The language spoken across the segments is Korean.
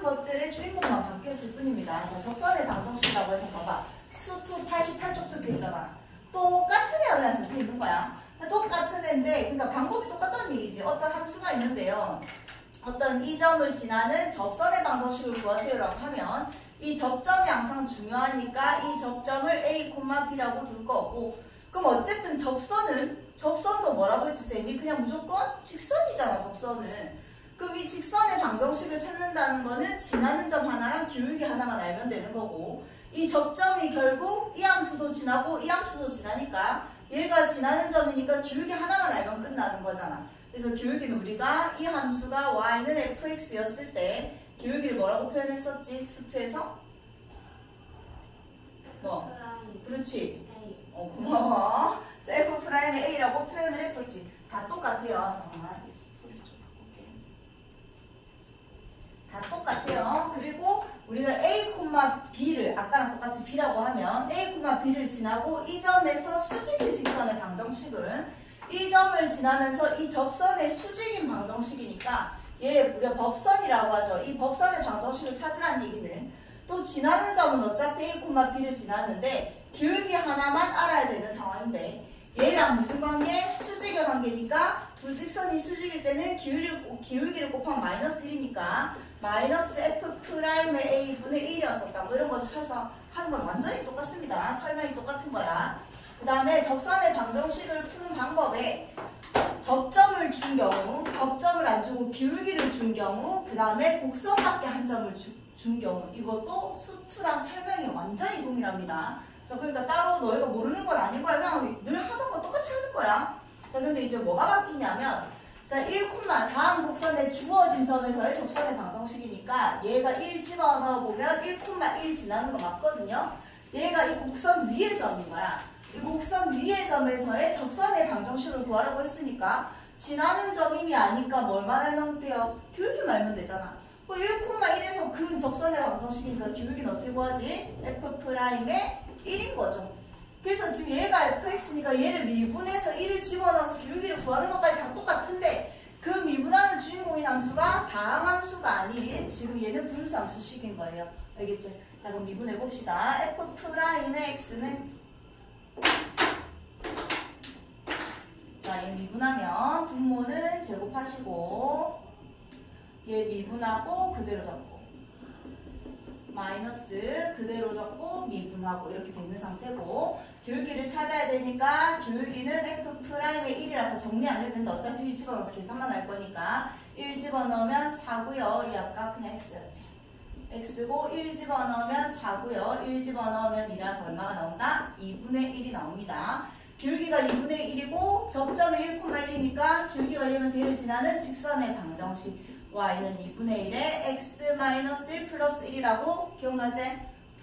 것들의 주인공만 바뀌었을 뿐입니다. 자, 접선의 방정식이라고 해서 봐봐. 수투 88쪽 적혀있잖아. 똑같은 애가 그냥 적혀있는 거야. 똑같은 애인데, 그러니까 방법이 똑같다는 얘기지. 어떤 함수가 있는데요. 어떤 이 점을 지나는 접선의 방정식을 구하세요라고 하면 이 접점이 항상 중요하니까 이 접점을 A, B라고 둘 거고, 그럼 어쨌든 접선도 뭐라고 했지 쌤이? 그냥 무조건 직선이잖아, 접선은. 그럼 이 직선의 방정식을 찾는다는 거는 지나는 점 하나랑 기울기 하나만 알면 되는 거고, 이 접점이 결국 이 함수도 지나고 이 함수도 지나니까 얘가 지나는 점이니까 기울기 하나만 알면 끝나는 거잖아. 그래서 기울기는 우리가 이 함수가 y는 fx였을 때 기울기를 뭐라고 표현했었지? 수투에서? 뭐? 그렇지. 고마워. 자, f'의 a라고 표현을 했었지. 다 똑같아요. 잠깐만. 소리 좀 바꿀게. 다 똑같아요. 그리고 우리가 a, b를 아까랑 똑같이 b라고 하면 a, b를 지나고 이 점에서 수직인 직선의 방정식은 이 점을 지나면서 이 접선의 수직인 방정식이니까 얘 우리가 법선이라고 하죠. 이 법선의 방정식을 찾으라는 얘기는 또 지나는 점은 어차피 a, b를 지나는데 기울기 하나만 알아야 되는 상황인데 얘랑 무슨 관계? 수직의 관계니까 두 직선이 수직일 때는 기울기를 곱하면 마이너스 1이니까 마이너스 f'의 a분의 1이었었다. 뭐 이런 거 해서 하는 건 완전히 똑같습니다. 설명이 똑같은 거야. 그 다음에 접선의 방정식을 푸는 방법에 접점을 준 경우, 접점을 안 주고 기울기를 준 경우, 그 다음에 곡선밖에 한 점을 준 경우 이것도 수투랑 설명이 완전히 동일합니다. 자, 그러니까 따로 너희가 모르는 건 아닌 거야. 그냥 늘 하던 거 똑같이 하는 거야. 자, 근데 이제 뭐가 바뀌냐면 자, 1, 다음 곡선에 주어진 점에서의 접선의 방정식이니까 얘가 1 집어넣어 보면 1, 지나는 거 맞거든요. 얘가 이 곡선 위의 점인 거야. 이 곡선 위의 점에서의 접선의 방정식을 구하라고 했으니까 지나는 점임이 아니까 뭘만 알면 돼요? 기울기만 알면 되잖아. 1,1에서 그 접선의 방정식이니까 기울기는 어떻게 구하지? f'의 1인 거죠. 그래서 지금 얘가 fx니까 얘를 미분해서 1을 집어넣어서 기울기를 구하는 것까지 다 똑같은데 그 미분하는 주인공인 함수가 다항 함수가 아닌 지금 얘는 분수 함수식인 거예요. 알겠지? 자, 그럼 미분해 봅시다. f'의 x는 자, 얘 미분하면 분모는 제곱하시고 얘 미분하고 그대로 적고 마이너스 그대로 적고 미분하고 이렇게 되는 상태고 기울기를 찾아야 되니까 기울기는 f'의 1이라서 정리 안 해도 된다. 어차피 1 집어넣어서 계산만 할 거니까 1 집어넣으면 4고요. 이 아까 그냥 x였지. x고 1 집어넣으면 4고요. 1 집어넣으면 2라서 얼마가 나온다? 2분의 1이 나옵니다. 기울기가 2분의 1이고 접점이 1,1이니까 기울기가 1이면서 얘를 지나는 직선의 방정식 y는 2분의 1에 x-1 플러스 1이라고 기억나지?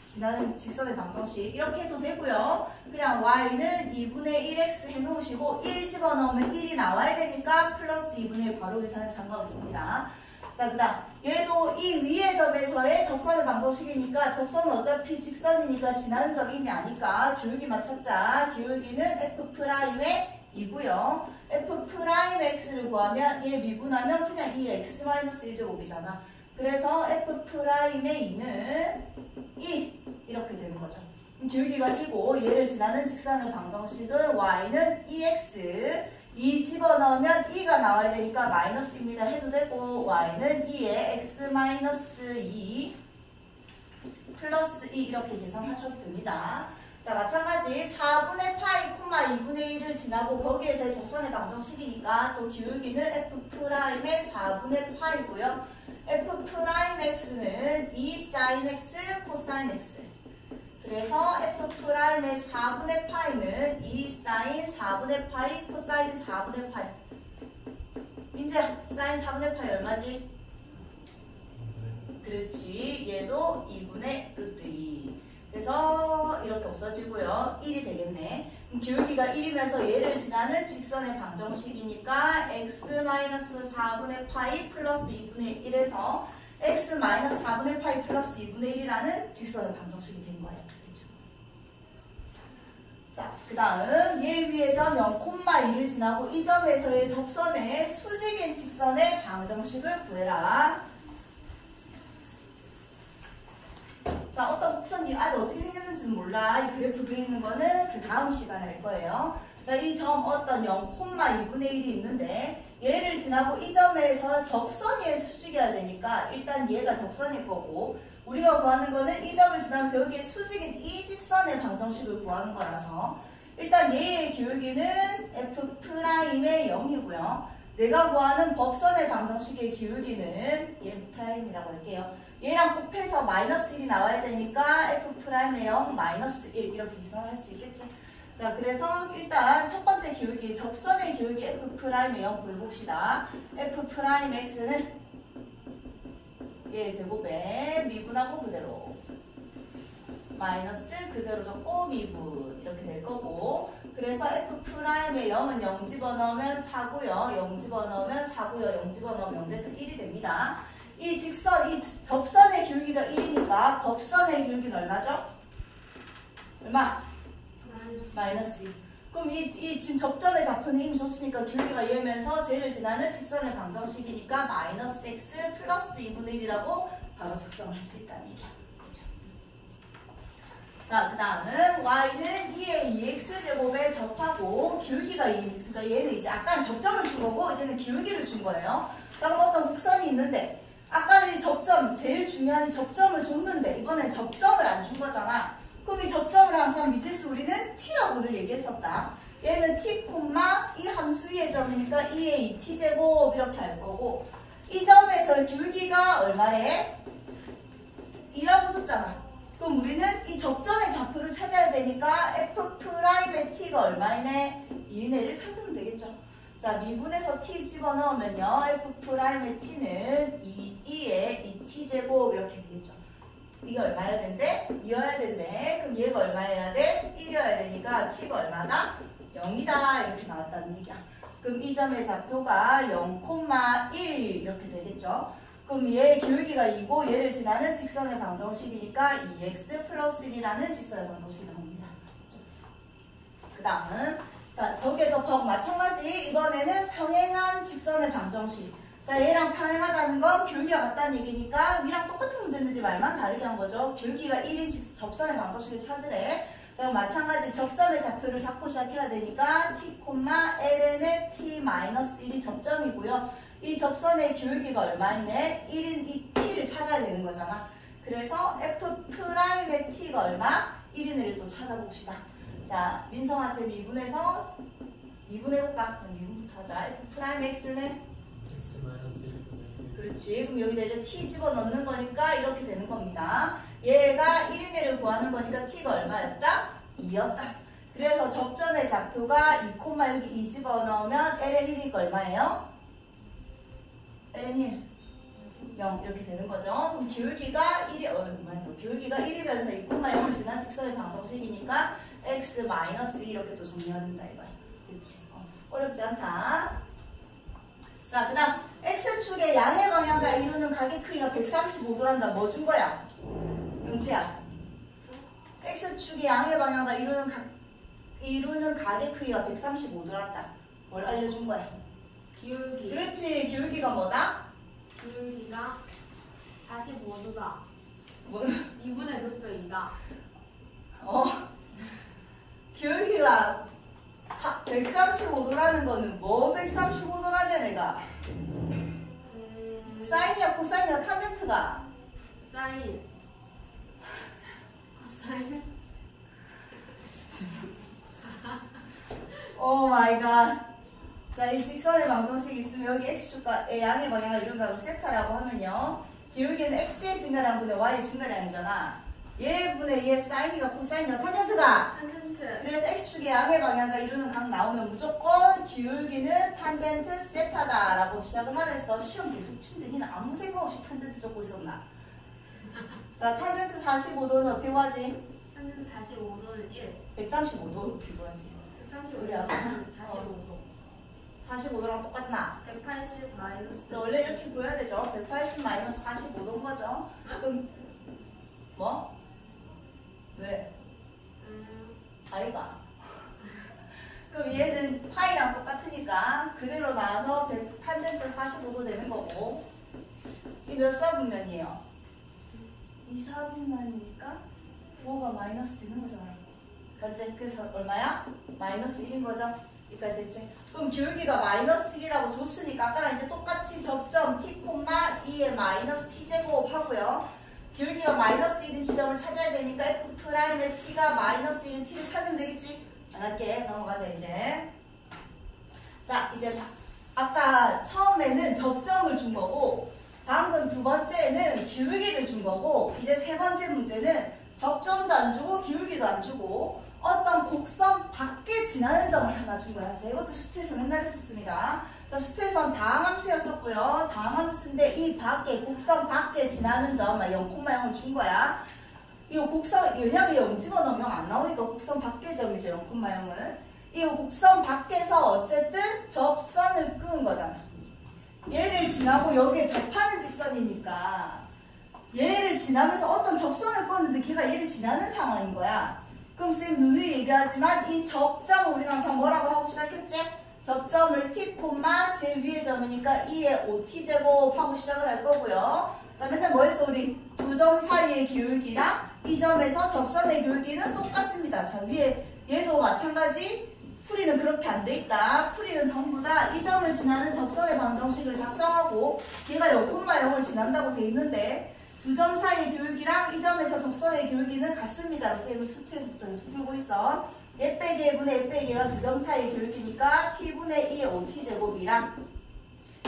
지나는 직선의 방정식 이렇게 해도 되고요. 그냥 y는 2분의 1x 해놓으시고 1 집어넣으면 1이 나와야 되니까 플러스 2분의 1 바로 계산해 상관없습니다. 자, 그 다음 얘도 이 위의 점에서의 접선의 방정식이니까 접선은 어차피 직선이니까 지나는 점이 이미 아니까 기울기만 찾자. 기울기는 f'의 2고요. f'x를 구하면 얘 미분하면 그냥 이 x-1제곱이잖아. 그래서 f'의 2는 2 이렇게 되는 거죠. 기울기가 2고 얘를 지나는 직선의 방정식은 y는 2x 2 집어넣으면 2가 나와야 되니까 마이너스입니다 해도 되고 y는 2에 x-2 플러스 2 이렇게 계산하셔도 됩니다. 자, 마찬가지 4분의 파이, 2분의 1을 지나고 거기에서의 접선의 방정식이니까 또 기울기는 f'의 4분의 파이고요. f'x는 2 sin x, 코사인 x. 그래서 f'의 4분의 파이는 2 sin 4분의 파이, 코사인 4분의 파이. 이제 sin 4분의 파이 얼마지? 그렇지. 얘도 2분의 루트 2. 그래서 이렇게 없어지고요. 1이 되겠네. 그럼 기울기가 1이면서 얘를 지나는 직선의 방정식이니까 x-4분의 파이 플러스 2분의 1에서 x-4분의 파이 플러스 2분의 1이라는 직선의 방정식이 된 거예요. 그렇죠? 자, 그 다음 얘 위의 점 0,2를 지나고 이 점에서의 접선의 수직인 직선의 방정식을 구해라. 곡선이 아직 어떻게 생겼는지는 몰라. 이 그래프 그리는 거는 그 다음 시간에 할 거예요. 자, 이 점 어떤 0,2분의 1이 있는데 얘를 지나고 이 점에서 접선이 수직이어야 되니까 일단 얘가 접선일 거고 우리가 구하는 거는 이 점을 지나면서 여기에 수직인 이 직선의 방정식을 구하는 거라서 일단 얘의 기울기는 F'의 0이고요. 내가 구하는 법선의 방정식의 기울기는 얘 프라임이라고 할게요. 얘랑 곱해서 마이너스 1이 나와야 되니까 F'의 0 마이너스 1 이렇게 계산할 수 있겠지. 자, 그래서 일단 첫 번째 기울기, 접선의 기울기 F'의 0 구해봅시다. F'X는 얘 제곱에 미분하고 그대로 마이너스 그대로 적고 미분 이렇게 될 거고 그래서 F'의 0은 0 집어넣으면 4고요. 0 집어넣으면 4고요. 0 집어넣으면 0 돼서 1이 됩니다. 이 직선, 이 접선의 기울기가 1이니까 법선의 기울기는 얼마죠? 얼마? 마이너스 1. 그럼 이 지금 접점의 좌표는 이미 줬으니까 기울기가 얘면서 쟤를 지나는 직선의 방정식이니까 마이너스 x 플러스 2분의 1이라고 바로 작성을 할 수 있다는 얘기야. 그렇죠? 자, 그 다음은 y는 2의 2x제곱에 접하고 기울기가 2. 그러니까 얘는 이제 아까는 접점을 준 거고 이제는 기울기를 준 거예요. 자, 그럼 어떤 곡선이 있는데 아까는 이 접점, 제일 중요한 이 접점을 줬는데 이번엔 접점을 안 준 거잖아. 그럼 이 접점을 항상 미지수 우리는 t라고 늘 얘기했었다. 얘는 t, 이 함수 위의 점이니까 2의 2t제곱 이렇게 할 거고 이 점에서 기울기가 얼마래? 2라고 줬잖아. 그럼 우리는 이 접점의 좌표를 찾아야 되니까 F'의 t가 얼마이네? 2를 찾으면 되겠죠. 자, 미분에서 t 집어넣으면요. F'의 t는 2의 2t제곱 이렇게 되겠죠. 이게 얼마여야 된대? 2여야 된대. 그럼 얘가 얼마여야 돼? 1이어야 되니까 t가 얼마다? 0이다. 이렇게 나왔다는 얘기야. 그럼 이 점의 좌표가 0,1 이렇게 되겠죠. 그럼 얘의 기울기가 2고 얘를 지나는 직선의 방정식이니까 2x 플러스 1이라는 직선의 방정식이 나옵니다. 그 다음은 저게 접하고 마찬가지 이번에는 평행한 직선의 방정식. 자, 얘랑 평행하다는 건 기울기가 같다는 얘기니까 위랑 똑같은 문제인지 말만 다르게 한 거죠. 기울기가 1인 접선의 방정식을 찾으래. 자, 마찬가지 접점의 좌표를 잡고 시작해야 되니까 t, ln의 t-1이 접점이고요. 이 접선의 기울기가 얼마이네? 1인 이 t를 찾아야 되는 거잖아. 그래서 F'의 t가 얼마? 1인을 또 찾아봅시다. 자, 민성아 제 미분해서 미분해볼까? 미분부터 하자. F'x는 그렇지. 그럼 여기다 이제 t 집어넣는 거니까 이렇게 되는 겁니다. 얘가 1인회를 구하는 거니까 t가 얼마였다? 2였다. 그래서 접점의 좌표가 2, 여기 2 집어넣으면 ln1이니까 얼마예요? ln1 0 이렇게 되는 거죠. 그럼 기울기가 1이 기울기가 1이면서 2, 0을 지난 직선의 방정식이니까 x-2 이렇게 또 정리가 된다 이거야. 그렇지. 어렵지 않다. 자, 그 다음 X축의 양의 방향과 이루는 각의 크기가 135도란다. 뭐 준 거야? 용치야. X축의 양의 방향과 이루는 각의 크기가 135도란다. 뭘 알려준 거야? 기울기. 그렇지. 기울기가 뭐다? 기울기가 45도다. 뭐? 2분의 루트 2다. 기울기가 135도라는 거는 뭐 135도라네 내가? 사인이야 코사인이야 탄젠트가? 사인. 사인. 오 마이 갓. 자, 이 직선의 방정식이 있으면 여기 x축과 양의 방향과 이런 각을 세타라고 하면요. 기울기는 x의 증가량분의 y의 증가량이잖아. 얘분의 얘 사인이가 코사인이가 탄젠트가? 탄젠트. 그래서 x축의 양의 방향과 이루는 각 나오면 무조건 기울기는 탄젠트 세타다라고 시작을 하면서 시험 계속 친데 니는 아무 생각 없이 탄젠트 적고 있었나? 자, 탄젠트 45도는 어떻게 구하지? 탄젠트 45도는 1. 135도로 어떻게 구하지? 135도는 45도. 45도랑 똑같나? 180 마이너스. 원래 이렇게 구해야 되죠. 180 마이너스 45도인 거죠. 그럼 뭐? 왜? 아이가. 그럼 얘는 파이랑 똑같으니까 그대로 나와서 탄젠트 45도 되는 거고 이 몇 사분면이에요? 2사분면이니까 F5가 마이너스 되는 거잖아. 맞지? 그래서 얼마야? 마이너스 1인 거죠? 여기까지 됐지? 그럼 기울기가 마이너스 1이라고 줬으니까 아까랑 이제 똑같이 접점 t, 2의 마이너스 t제곱 하고요. 기울기가 마이너스 1인 지점을 찾아야 되니까 F'의 t가 마이너스 1인 t를 찾으면 되겠지? 안 할게. 넘어가자 이제. 자, 이제 아까 처음에는 접점을 준 거고 방금 두 번째는 기울기를 준 거고 이제 세 번째 문제는 접점도 안 주고 기울기도 안 주고 어떤 곡선 밖에 지나는 점을 하나 준 거야. 자, 이것도 수트에서 맨날 했었습니다. 자, 수트에선 다항함수였었고요. 다항함수인데 이 밖에 곡선 밖에 지나는 점 0,0을 준 거야. 이 곡선 왜냐면 0 집어넣으면 안 나오니까 곡선 밖의 점이죠. 0,0은 이 곡선 밖에서 어쨌든 접선을 끄은 거잖아. 얘를 지나고 여기에 접하는 직선이니까 얘를 지나면서 어떤 접선을 껐는데 걔가 얘를 지나는 상황인 거야. 그럼 쌤 누누이 얘기하지만 이 접점을 우리는 항상 뭐라고 하고 시작했지? 접점을 t, 제 위의 점이니까 2의 5t제곱 하고 시작을 할 거고요. 자, 맨날 뭐 했어? 우리 두 점 사이의 기울기랑 이 점에서 접선의 기울기는 똑같습니다. 자, 위에 얘도 마찬가지. 풀이는 그렇게 안 돼 있다. 풀이는 전부 다 이 점을 지나는 접선의 방정식을 작성하고 얘가 0,0을 지난다고 돼 있는데 두 점 사이의 기울기랑 이 점에서 접선의 기울기는 같습니다. 쌤이 수트에서부터 계속 풀고 있어. 얘 빼기 얘분의 얘 빼기 얘가 두 점 사이의 기울기니까 t분의 2의 5t제곱이랑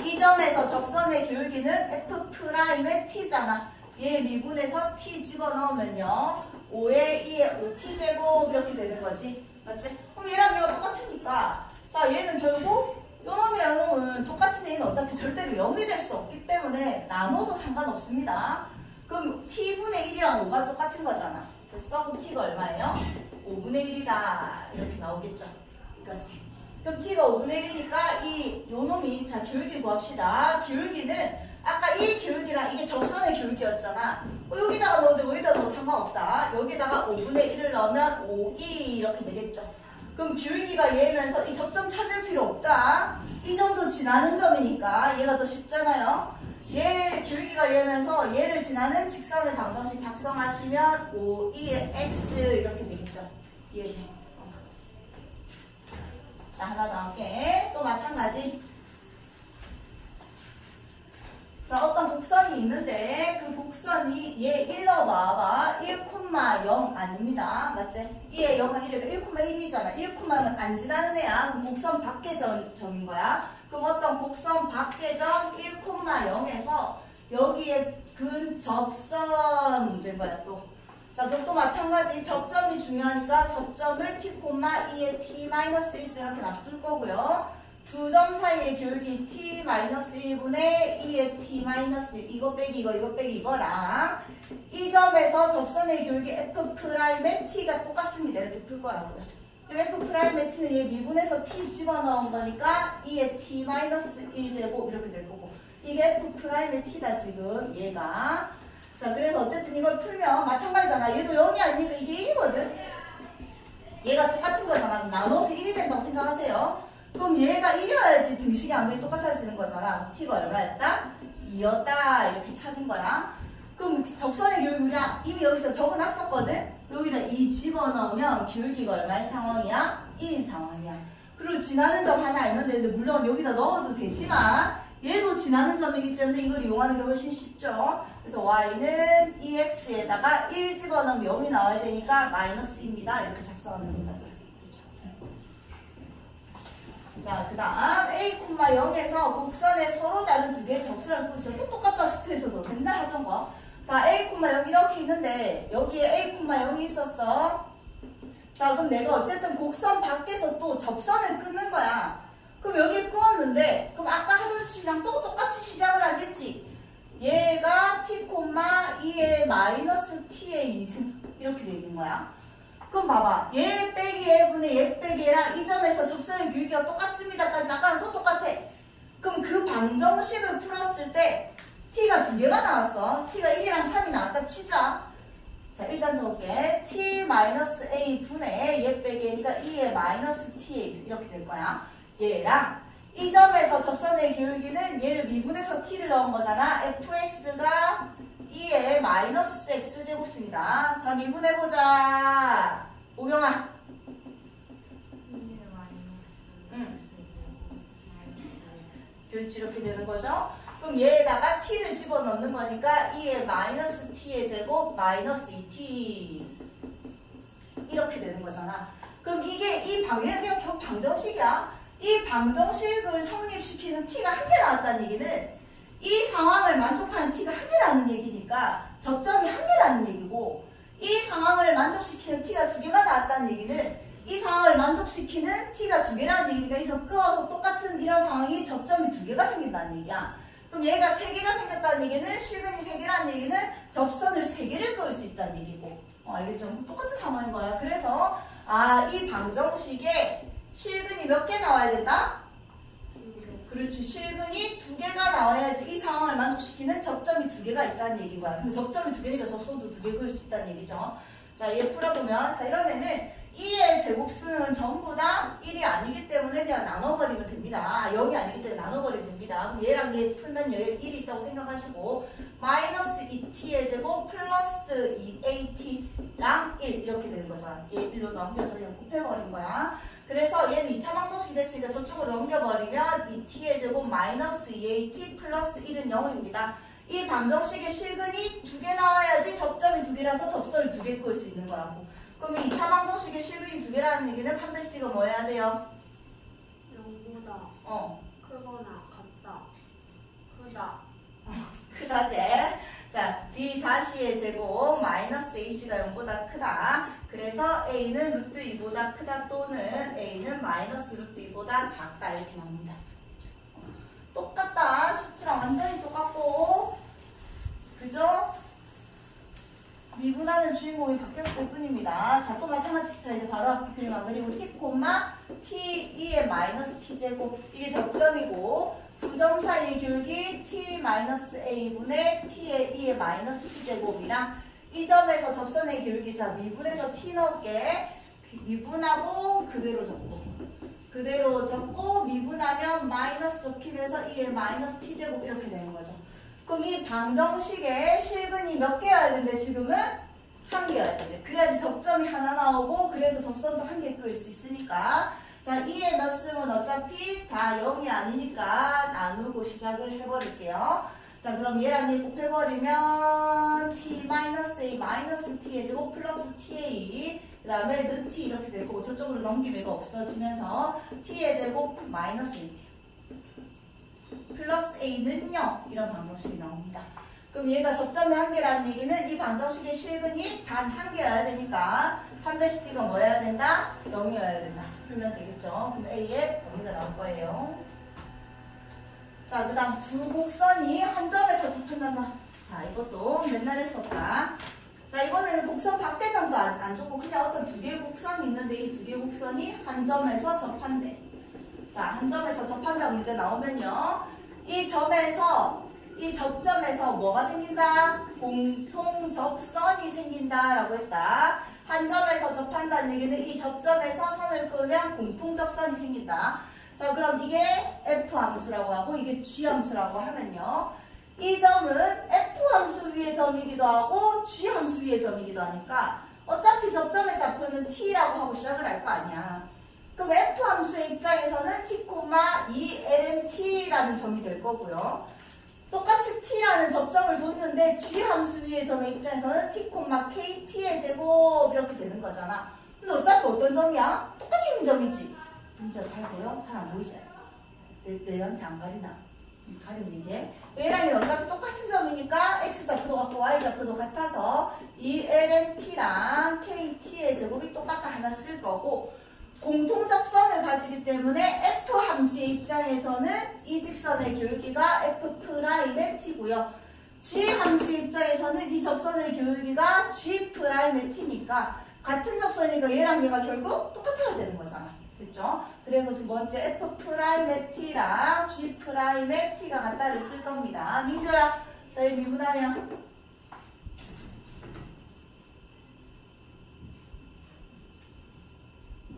이 점에서 접선의 기울기는 F'의 t잖아. 얘 미분해서 t 집어넣으면요 5의 2의 5t제곱 이렇게 되는 거지. 맞지? 그럼 얘랑 얘가 똑같으니까 자 얘는 결국 요놈이랑 요놈은 똑같은 애는 어차피 절대로 0이 될 수 없기 때문에 나눠도 상관없습니다. 그럼 t분의 1이랑 5가 똑같은 거잖아. 그래서 그럼 t가 얼마예요? 5분의 1이다 이렇게 나오겠죠. 여기까지. 그럼 t가 5분의 1이니까 이 요놈이 자 기울기 구합시다. 기울기는 아까 이 기울기랑 이게 접선의 기울기였잖아. 여기다가 넣어도 여기다 넣어도 상관없다. 여기다가 5분의 1을 넣으면 5, 2 이렇게 되겠죠. 그럼 기울기가 얘면서 이 접점 찾을 필요 없다. 이 점도 지나는 점이니까 얘가 더 쉽잖아요. 얘 기울기가 얘면서 얘를 지나는 직선의 방정식 작성하시면 5, 2의 x 이렇게 되겠죠. 이해돼? 자, 하나 더 할게. 또 마찬가지. 자, 어떤 곡선이 있는데 그 곡선이 얘 1 넣어봐봐. 1,0 아닙니다. 맞지? 얘 0은 1이니까 1,1이잖아. 1,0은 안 지나는 애야. 그럼 곡선 밖의 점인 거야. 그럼 어떤 곡선 밖의 점 1,0에서 여기에 근접선 문제인 거야 또. 자, 그럼 또 마찬가지 접점이 중요하니까 접점을 t,2의 t-1 이렇게 놔둘 거고요. 두 점 사이의 기울기 t-1분의 2의 t-1 이거 빼기 이거 빼기 이거랑 이 점에서 접선의 기울기 F'의 t가 똑같습니다. 이렇게 풀 거라고요. F'의 t는 얘 미분해서 t 집어넣은 거니까 2의 t-1제곱 이렇게 될 거고 이게 F'의 t다 지금 얘가. 자, 그래서 어쨌든 이걸 풀면 마찬가지잖아. 얘도 0이 아니니까 이게 1이거든. 얘가 똑같은 거잖아. 나눠서 1이 된다고 생각하세요. 그럼 얘가 1이어야지 등식의 안경이 똑같아지는 거잖아. t가 얼마였다? 2였다. 이렇게 찾은 거야. 그럼 접선의 기울기랑 이미 여기서 적어놨었거든? 여기다 2 집어넣으면 기울기가 얼마인 상황이야? 2인 상황이야. 그리고 지나는 점 하나 알면 되는데 물론 여기다 넣어도 되지만 얘도 지나는 점이기 때문에 이걸 이용하는 게 훨씬 쉽죠. 그래서 y는 2x에다가 1 집어넣으면 0이 나와야 되니까 마이너스입니다. 이렇게 작성하면 된다고요. 자, 그 다음 a, 0에서 곡선에 서로 다른 두 개의 접선을 꾸있어요. 또 똑같다. 수트에서도 맨날 하던 거. 자, a, 0 이렇게 있는데 여기에 a, 0이 있었어. 자, 그럼 내가 어쨌든 곡선 밖에서 또 접선을 끊는 거야. 그럼 여기 끊었는데 그럼 아까 하던 식이랑 또 똑같이 시작을 하겠지. 얘가 t, 2의 마이너스 t의 2승 이렇게 돼 있는 거야. 그럼 봐봐. 얘 빼기 얘분의 얘 빼기 얘랑 이 점에서 접선의 기울기가 똑같습니다까지 아까랑 또 똑같아. 그럼 그 방정식을 풀었을 때 t가 두 개가 나왔어. t가 1이랑 3이 나왔다 치자. 자, 일단 적을게. t-a 분의 얘 빼기 얘니까 2의 마이너스 t의 이렇게 될 거야. 얘랑 이 점에서 접선의 기울기는 얘를 미분해서 t를 넣은 거잖아. fx가 2의 마이너스 x제곱입니다. 자, 미분해보자. 오경아. 2의 마이너스 그렇지, 이렇게 되는 거죠. 그럼 얘에다가 t를 집어넣는 거니까 2의 마이너스 t의 제곱 마이너스 2t 이렇게 되는 거잖아. 그럼 이게 이 방향이 그냥 결국 방정식이야. 이 방정식을 성립시키는 t가 한 개 나왔다는 얘기는 이 상황을 만족하는 t가 한 개라는 얘기니까 접점이 한 개라는 얘기고, 이 상황을 만족시키는 t가 두 개가 나왔다는 얘기는 이 상황을 만족시키는 t가 두 개라는 얘기니까 여기서 끄어서 똑같은 이런 상황이 접점이 두 개가 생긴다는 얘기야. 그럼 얘가 세 개가 생겼다는 얘기는 실근이 세 개라는 얘기는 접선을 세 개를 그을 수 있다는 얘기고, 알겠죠? 똑같은 상황인 거야. 그래서 이 방정식에 실근이 몇 개 나와야 된다? 그렇지. 실근이 두 개가 나와야지 이 상황을 만족시키는 접점이 두 개가 있다는 얘기인 거야. 근데 접점이 두 개니까 접선도 두 개 그을 수 있다는 얘기죠. 자, 얘 풀어보면, 자, 이런 애는 2의 제곱수는 전부 다 1이 아니기 때문에 그냥 나눠버리면 됩니다. 0이 아니기 때문에 나눠버리면 됩니다. 그럼 얘랑 얘 풀면 얘 1이 있다고 생각하시고, 마이너스 2t의 제곱 플러스 2at랑 1 이렇게 되는 거잖아. 얘 1로 넘겨서 그냥 곱해버린 거야. 그래서 얘는 2차 방정식이 됐으니까 저쪽으로 넘겨버리면 2t의 제곱 마이너스 2at 플러스 1은 0입니다. 이 방정식의 실근이 두 개 나와야지 접점이 두 개라서 접선을 두 개 그을 수 있는 거라고. 그럼 이 2차 방정식의 실근이 두 개라는 얘기는 판별식가 뭐 해야 돼요? 0보다 크거나 같다. 크다. 크다제. 자, b 다시의 제곱 마이너스 ac가 0보다 크다. 그래서 a는 루트 2보다 크다 또는 a는 마이너스 루트 2보다 작다 이렇게 나옵니다. 똑같다. 수치랑 완전히 똑같고, 그죠? 미분하는 주인공이 바뀌었을 뿐입니다. 자, 또 마찬가지. 자, 이제 바로 앞에 그림 안 그리고 t, t 2의 마이너스 t제곱. 이게 접점이고, 두 점 사이의 기울기 t 마이너스 a분의 t의 2의 마이너스 t제곱이랑 이 점에서 접선의 기울기, 자, 미분해서 t 넣을게. 미분하고 그대로 적고 미분하면 마이너스 적히면서 2의 마이너스 t제곱 이렇게 되는 거죠. 그럼 이 방정식에 실근이 몇 개여야 되는데 지금은 한 개여야 되는데, 그래야지 접점이 하나 나오고 그래서 접선도 한 개 그을 수 있으니까, 자, 2의 몇 승은 어차피 다 0이 아니니까 나누고 시작을 해버릴게요. 자, 그럼 얘랑 얘 곱해버리면 t-a 마이너스 t의 제곱 플러스 ta, 그 다음에 는 t 이렇게 될 거고 저쪽으로 넘기면 이거 없어지면서 t의 제곱 마이너스 1t 플러스 a는 0 이런 방정식이 나옵니다. 그럼 얘가 접점이 한 개라는 얘기는 이 방정식의 실근이 단 한 개여야 되니까 판별식 t가 뭐여야 된다? 0이어야 된다. 풀면 되겠죠. 그럼 a에 0이 나올 거예요. 자, 그 다음 두 곡선이 한 점에서 접한단다. 자, 이것도 맨날 했었다. 자, 이번에는 곡선 밖대점도 안 줬고 그냥 어떤 두 개의 곡선이 있는데 이 두 개의 곡선이 한 점에서 접한대. 자, 한 점에서 접한다 문제 나오면요, 이 접점에서 뭐가 생긴다? 공통 접선이 생긴다라고 했다. 한 점에서 접한다는 얘기는 이 접점에서 선을 그으면 공통 접선이 생긴다. 자, 그럼 이게 f 함수라고 하고 이게 g 함수라고 하면요, 이 점은 f 함수 위의 점이기도 하고 g 함수 위의 점이기도 하니까 어차피 접점의 좌표는 t라고 하고 시작을 할 거 아니야. 그럼 f 함수의 입장에서는 t, 2lnt라는 점이 될 거고요. 똑같이 t라는 접점을 뒀는데 g 함수 위의 점의 입장에서는 t, k, t의 제곱 이렇게 되는 거잖아. 근데 어차피 어떤 점이야? 똑같이 있는 점이지. 진짜 잘 보여? 잘 안 보이지? 내한테 안 가리나? 가리면 이게 얘랑 얘는 어차피 똑같은 점이니까 x좌표도 같고 y좌표도 같아서 이 lnt랑 kt의 제곱이 똑같다 하나 쓸 거고, 공통 접선을 가지기 때문에 f 함수의 입장에서는 이 직선의 기울기가 f'의 t고요. g 함수의 입장에서는 이 접선의 기울기가 g'의 t니까 같은 접선이니까 얘랑 얘가 결국 똑같아야 되는 거잖아. 됐죠? 그래서 두 번째 f'의 t랑 g'의 t가 같다를 쓸 겁니다. 민규야, 자, 이 미분하면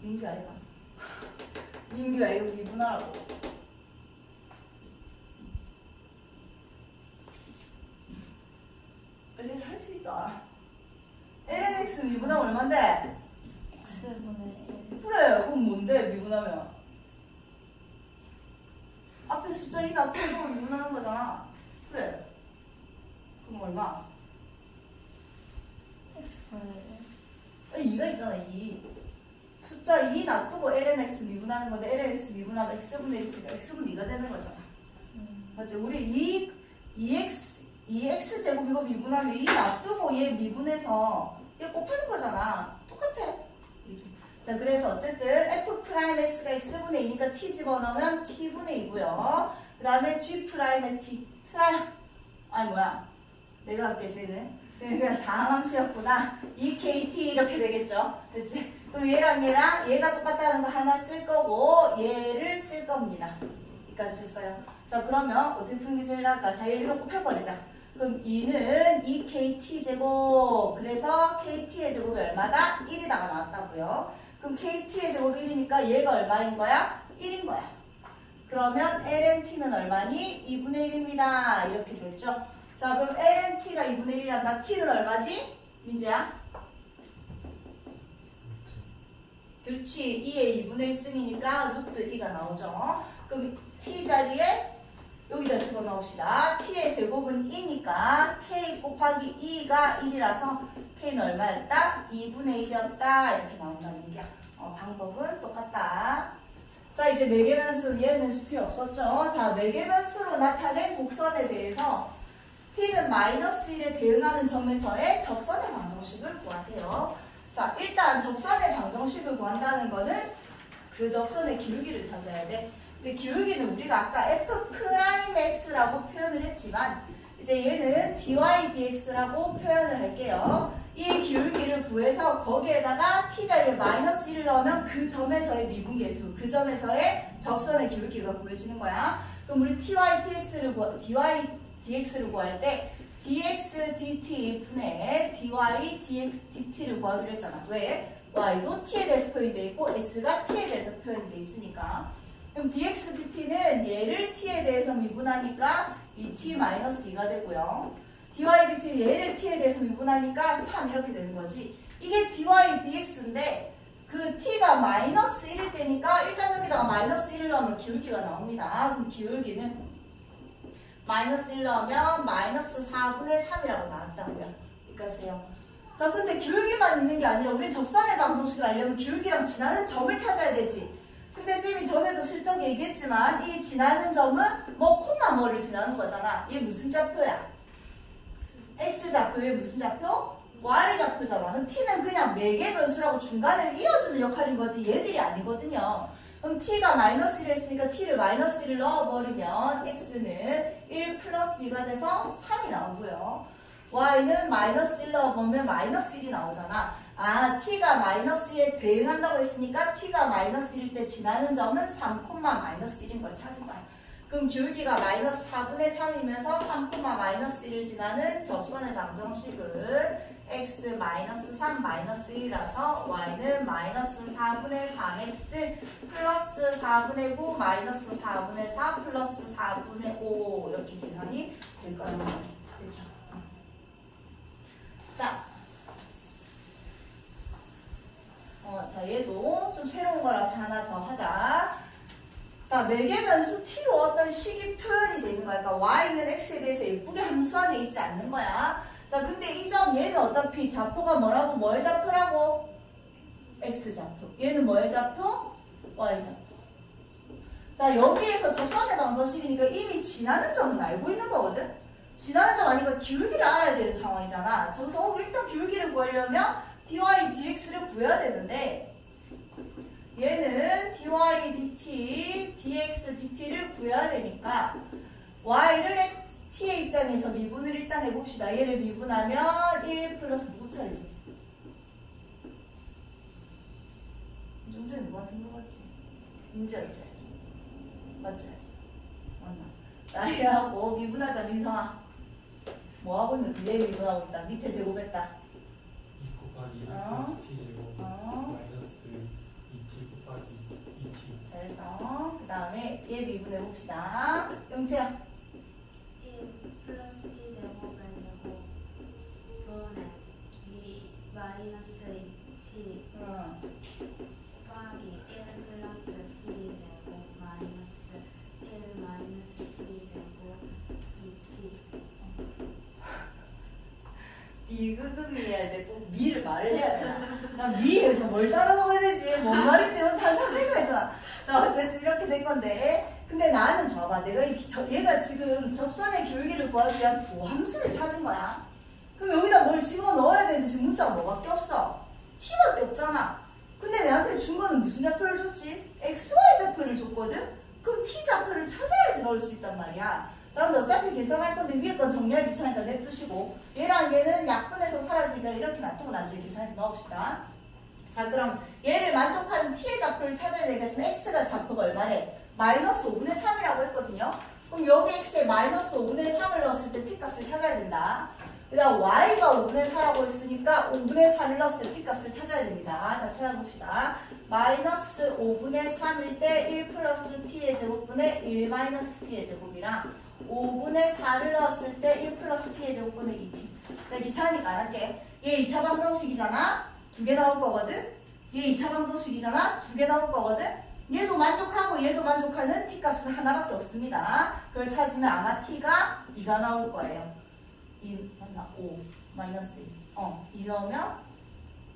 민규야 이거 민규야 이거 미분하라고. x 미분하면 얼만데? x분의 1. 그래, 그럼 뭔데 미분하면? 앞에 숫자 2 놔두고 미분하는 거잖아. 그래. 그럼 얼마? x분의 2가 있잖아, 2. 숫자 2 놔두고 ln x 미분하는 건데 ln x 미분하면 x분의 1 있으니까 x분의 2가 되는 거잖아. 1. 맞지? 우리 2x 제곱 이거 미분하면 2 놔두고 얘 미분해서 얘 곱하는 거잖아. 똑같아. 그치? 자, 그래서 어쨌든 f 프라임 x가 x분의 2니까 t 집어넣으면 t분의 2고요. 그 다음에 g 프라임의 t. 아니 뭐야? 내가 할게 쟤는. 쟤는 그냥 다함수였구나. 2kt 이렇게 되겠죠. 됐지? 그럼 얘랑 얘가 똑같다는 거 하나 쓸 거고 얘를 쓸 겁니다. 여기까지 됐어요. 자, 그러면 어떻게 푸는 게 제일 나을까? 자, 얘를 곱해버리자. 그럼 2는 2kt 제곱. 그래서 kt의 제곱이 얼마다? 1이다가 나왔다고요. 그럼 kt의 제곱이 1이니까 얘가 얼마인 거야? 1인 거야. 그러면 lnt는 얼마니? 2분의 1입니다. 이렇게 됐죠? 자, 그럼 lnt가 2분의 1이란다. t는 얼마지? 민재야? 그렇지. 2의 2분의 1승이니까 루트 2가 나오죠. 그럼 t 자리에 여기다 집어넣읍시다. t의 제곱은 2니까 k 곱하기 2가 1이라서 k는 얼마였다? 2분의 1이었다. 이렇게 나온다는 얘기야. 방법은 똑같다. 자, 이제 매개변수 얘는 수티 없었죠. 자, 매개변수로 나타낸 곡선에 대해서 t는 마이너스 1에 대응하는 점에서의 접선의 방정식을 구하세요. 자, 일단 접선의 방정식을 구한다는 거는 그 접선의 기울기를 찾아야 돼. 근데 기울기는 우리가 아까 f'x라고 표현을 했지만 이제 얘는 dy dx라고 표현을 할게요. 이 기울기를 구해서 거기에다가 t 자리에 마이너스 1을 넣으면 그 점에서의 미분계수, 그 점에서의 접선의 기울기가 구해지는 거야. 그럼 우리 dy dx를 구할 때 dx dt 분의 dy dx dt를 구하기로 했잖아. 왜? y도 t에 대해서 표현되어 있고 x가 t에 대해서 표현되어 있으니까. 그럼 dx dt는 얘를 t에 대해서 미분하니까 이 t-2가 되고요. dy dt 얘를 t에 대해서 미분하니까 3 이렇게 되는 거지. 이게 dy dx인데 그 t가 마이너스 1일 때니까 일단 여기다가 마이너스 1을 넣으면 기울기가 나옵니다. 그럼 기울기는 마이너스 1 넣으면 마이너스 4분의 3이라고 나왔다고요. 여기까지요. 자, 근데 기울기만 있는 게 아니라 우리 접선의 방정식을 알려면 기울기랑 지나는 점을 찾아야 되지. 근데 쌤이 전에도 슬쩍 얘기했지만 이 지나는 점은 뭐 콤마 뭐를 지나는 거잖아. 이게 무슨 좌표야? x 좌표. 얘 무슨 좌표? y 좌표잖아. 그럼 t는 그냥 매개변수라고 중간을 이어주는 역할인 거지 얘들이 아니거든요. 그럼 t가 마이너스 1 했으니까 t를 마이너스 1을 넣어버리면 x는 1 플러스 2가 돼서 3이 나오고요. y는 마이너스 1 넣어보면 마이너스 1이 나오잖아. 아, t가 마이너스 1에 대응한다고 했으니까 t가 마이너스 1일 때 지나는 점은 3, 마이너스 1인 걸 찾은 거야. 그럼 기울기가 마이너스 4분의 3이면서 3, 마이너스 1을 지나는 접선의 방정식은 x 마이너스 3 마이너스 1이라서 y는 마이너스 4분의 3x 플러스 4분의 9 마이너스 4분의 4 플러스 4분의 5 이렇게 계산이 될 거라는 거예요. 됐죠? 자. 자, 얘도 좀 새로운 거라서 하나 더 하자. 자, 매개변수 t로 어떤 식이 표현이 되는 거야. 그러니까 y는 x에 대해서 예쁘게 함수 안에 있지 않는 거야. 자, 근데 이 점 얘는 어차피 좌표가 뭐라고? 뭐의 좌표라고? x 좌표. 얘는 뭐의 좌표? y 좌표. 자, 여기에서 접선의 방정식이니까 이미 지나는 점은 알고 있는 거거든? 지나는 점 아니니까 기울기를 알아야 되는 상황이잖아. 저기서 일단 기울기를 구하려면 dy dx를 구해야 되는데 얘는 dy dt, dx dt를 구해야 되니까 y를 t의 입장에서 미분을 일단 해봅시다. 얘를 미분하면 1 플러스 누구 차례지? 좀 전에 누구한테 물어봤지? 민재였지? 맞지? 맞나? 자, 얘하고 미분하자. 민성아 뭐 하고 있는지 얘 미분하고 있다. 밑에 제곱했다. 2 곱하기 1 플러스 t 제곱 마이너스 2t 곱하기 2t. 잘했어. 그 다음에 얘 미분해 봅시다. 영채야. 1 플러스 t 제곱은 제곱 분의 2 마이너스 마이너스 2t 곱하기 1 플러스 t 제곱 마이너스 1 마이너스 t 제곱 2t. 미그금이 할 때 꼭 미를 말을 해야 되나? 나 미에서 뭘 따라 넣어야 되지? 뭔 말이지? 한참 생각했잖아. 자, 어쨌든 이렇게 된 건데. 근데 나는 봐봐. 내가 얘가 지금 접선의 교육이를 구하기 위한 도함수를 찾은 거야. 그럼 여기다 뭘 집어 넣어야 되는데 지금 문자가 뭐밖에 없어? t밖에 없잖아. 근데 내한테 준 거는 무슨 좌표를 줬지? xy 좌표를 줬거든? 그럼 t 좌표를 찾아야지 넣을 수 있단 말이야. 자, 근데 어차피 계산할 건데 위에 건 정리하기 귀찮으니까 냅두시고 얘랑 얘는 약분해서 사라지니까 이렇게 놔두고 나중에 계산해서 넣읍시다. 자, 그럼 얘를 만족하는 t의 좌표를 찾아야 되니까 지금 x가 좌표가 얼마래? 마이너스 5분의 3이라고 했거든요. 그럼 여기 x에 마이너스 5분의 3을 넣었을 때 t 값을 찾아야 된다. 그 다음 y가 5분의 4라고 했으니까 5분의 4를 넣었을 때 t 값을 찾아야 됩니다. 자, 찾아봅시다. 마이너스 5분의 3일 때 1 플러스 t의 제곱분의 1 마이너스 t의 제곱이랑 5분의 4를 넣었을 때 1 플러스 t의 제곱분의 2t. 자, 귀찮으니까 안 할게. 얘 2차 방정식이잖아. 2개 나올 거거든. 얘 2차 방정식이잖아. 2개 나올 거거든. 얘도 만족하고 얘도 만족하는 t 값은 하나밖에 없습니다. 그걸 찾으면 아마 t가 2가 나올 거예요. 2 맞나? 5 마이너스 2. 2 넣으면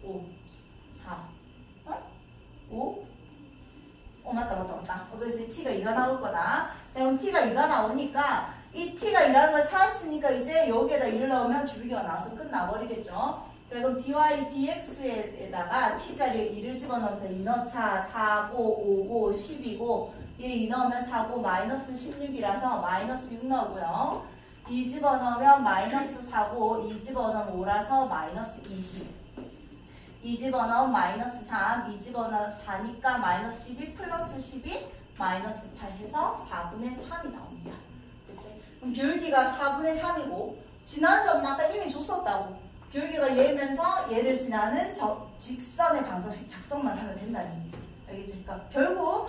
5 4 5 맞다. 그래서 t가 2가 나올 거다. 자, 그럼 t가 2가 나오니까 이 t가 2라는 걸 찾았으니까 이제 여기에다 2를 넣으면 기울기가 나와서 끝나버리겠죠. 자, 그럼 dy dx에다가 t 자리에 2를 집어넣자. 2 넣자. 4고 5고 10이고 얘 2 넣으면 4고 마이너스 16이라서 마이너스 6 넣고요. 2 집어넣으면 마이너스 4고 2 집어넣으면 5라서 마이너스 20. 2 집어넣으면 마이너스 3. 2 집어넣으면 4니까 마이너스 12 플러스 12 마이너스 8 해서 4분의 3이 나옵니다. 그치? 그럼 기울기가 4분의 3이고 지나는 점은 아까 이미 줬었다고. 기울기가 얘면서 얘를 지나는 직선의 방정식 작성만 하면 된다는 얘기지. 알겠지? 그러니까 결국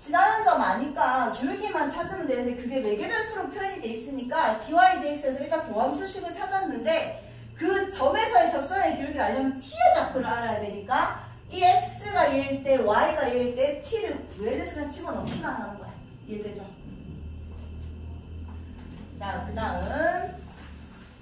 지나는 점 아니까 기울기만 찾으면 되는데 그게 매개변수로 표현이 돼 있으니까 dy dx에서 일단 도함수식을 찾았는데 그 점에서의 접선의 기울기를 알려면 t의 좌표를 알아야 되니까 이 x가 얘일 때 y가 얘일 때 t를 구해야 돼서 그냥 집어넣기만 하는 거야. 이해되죠? 자, 그 다음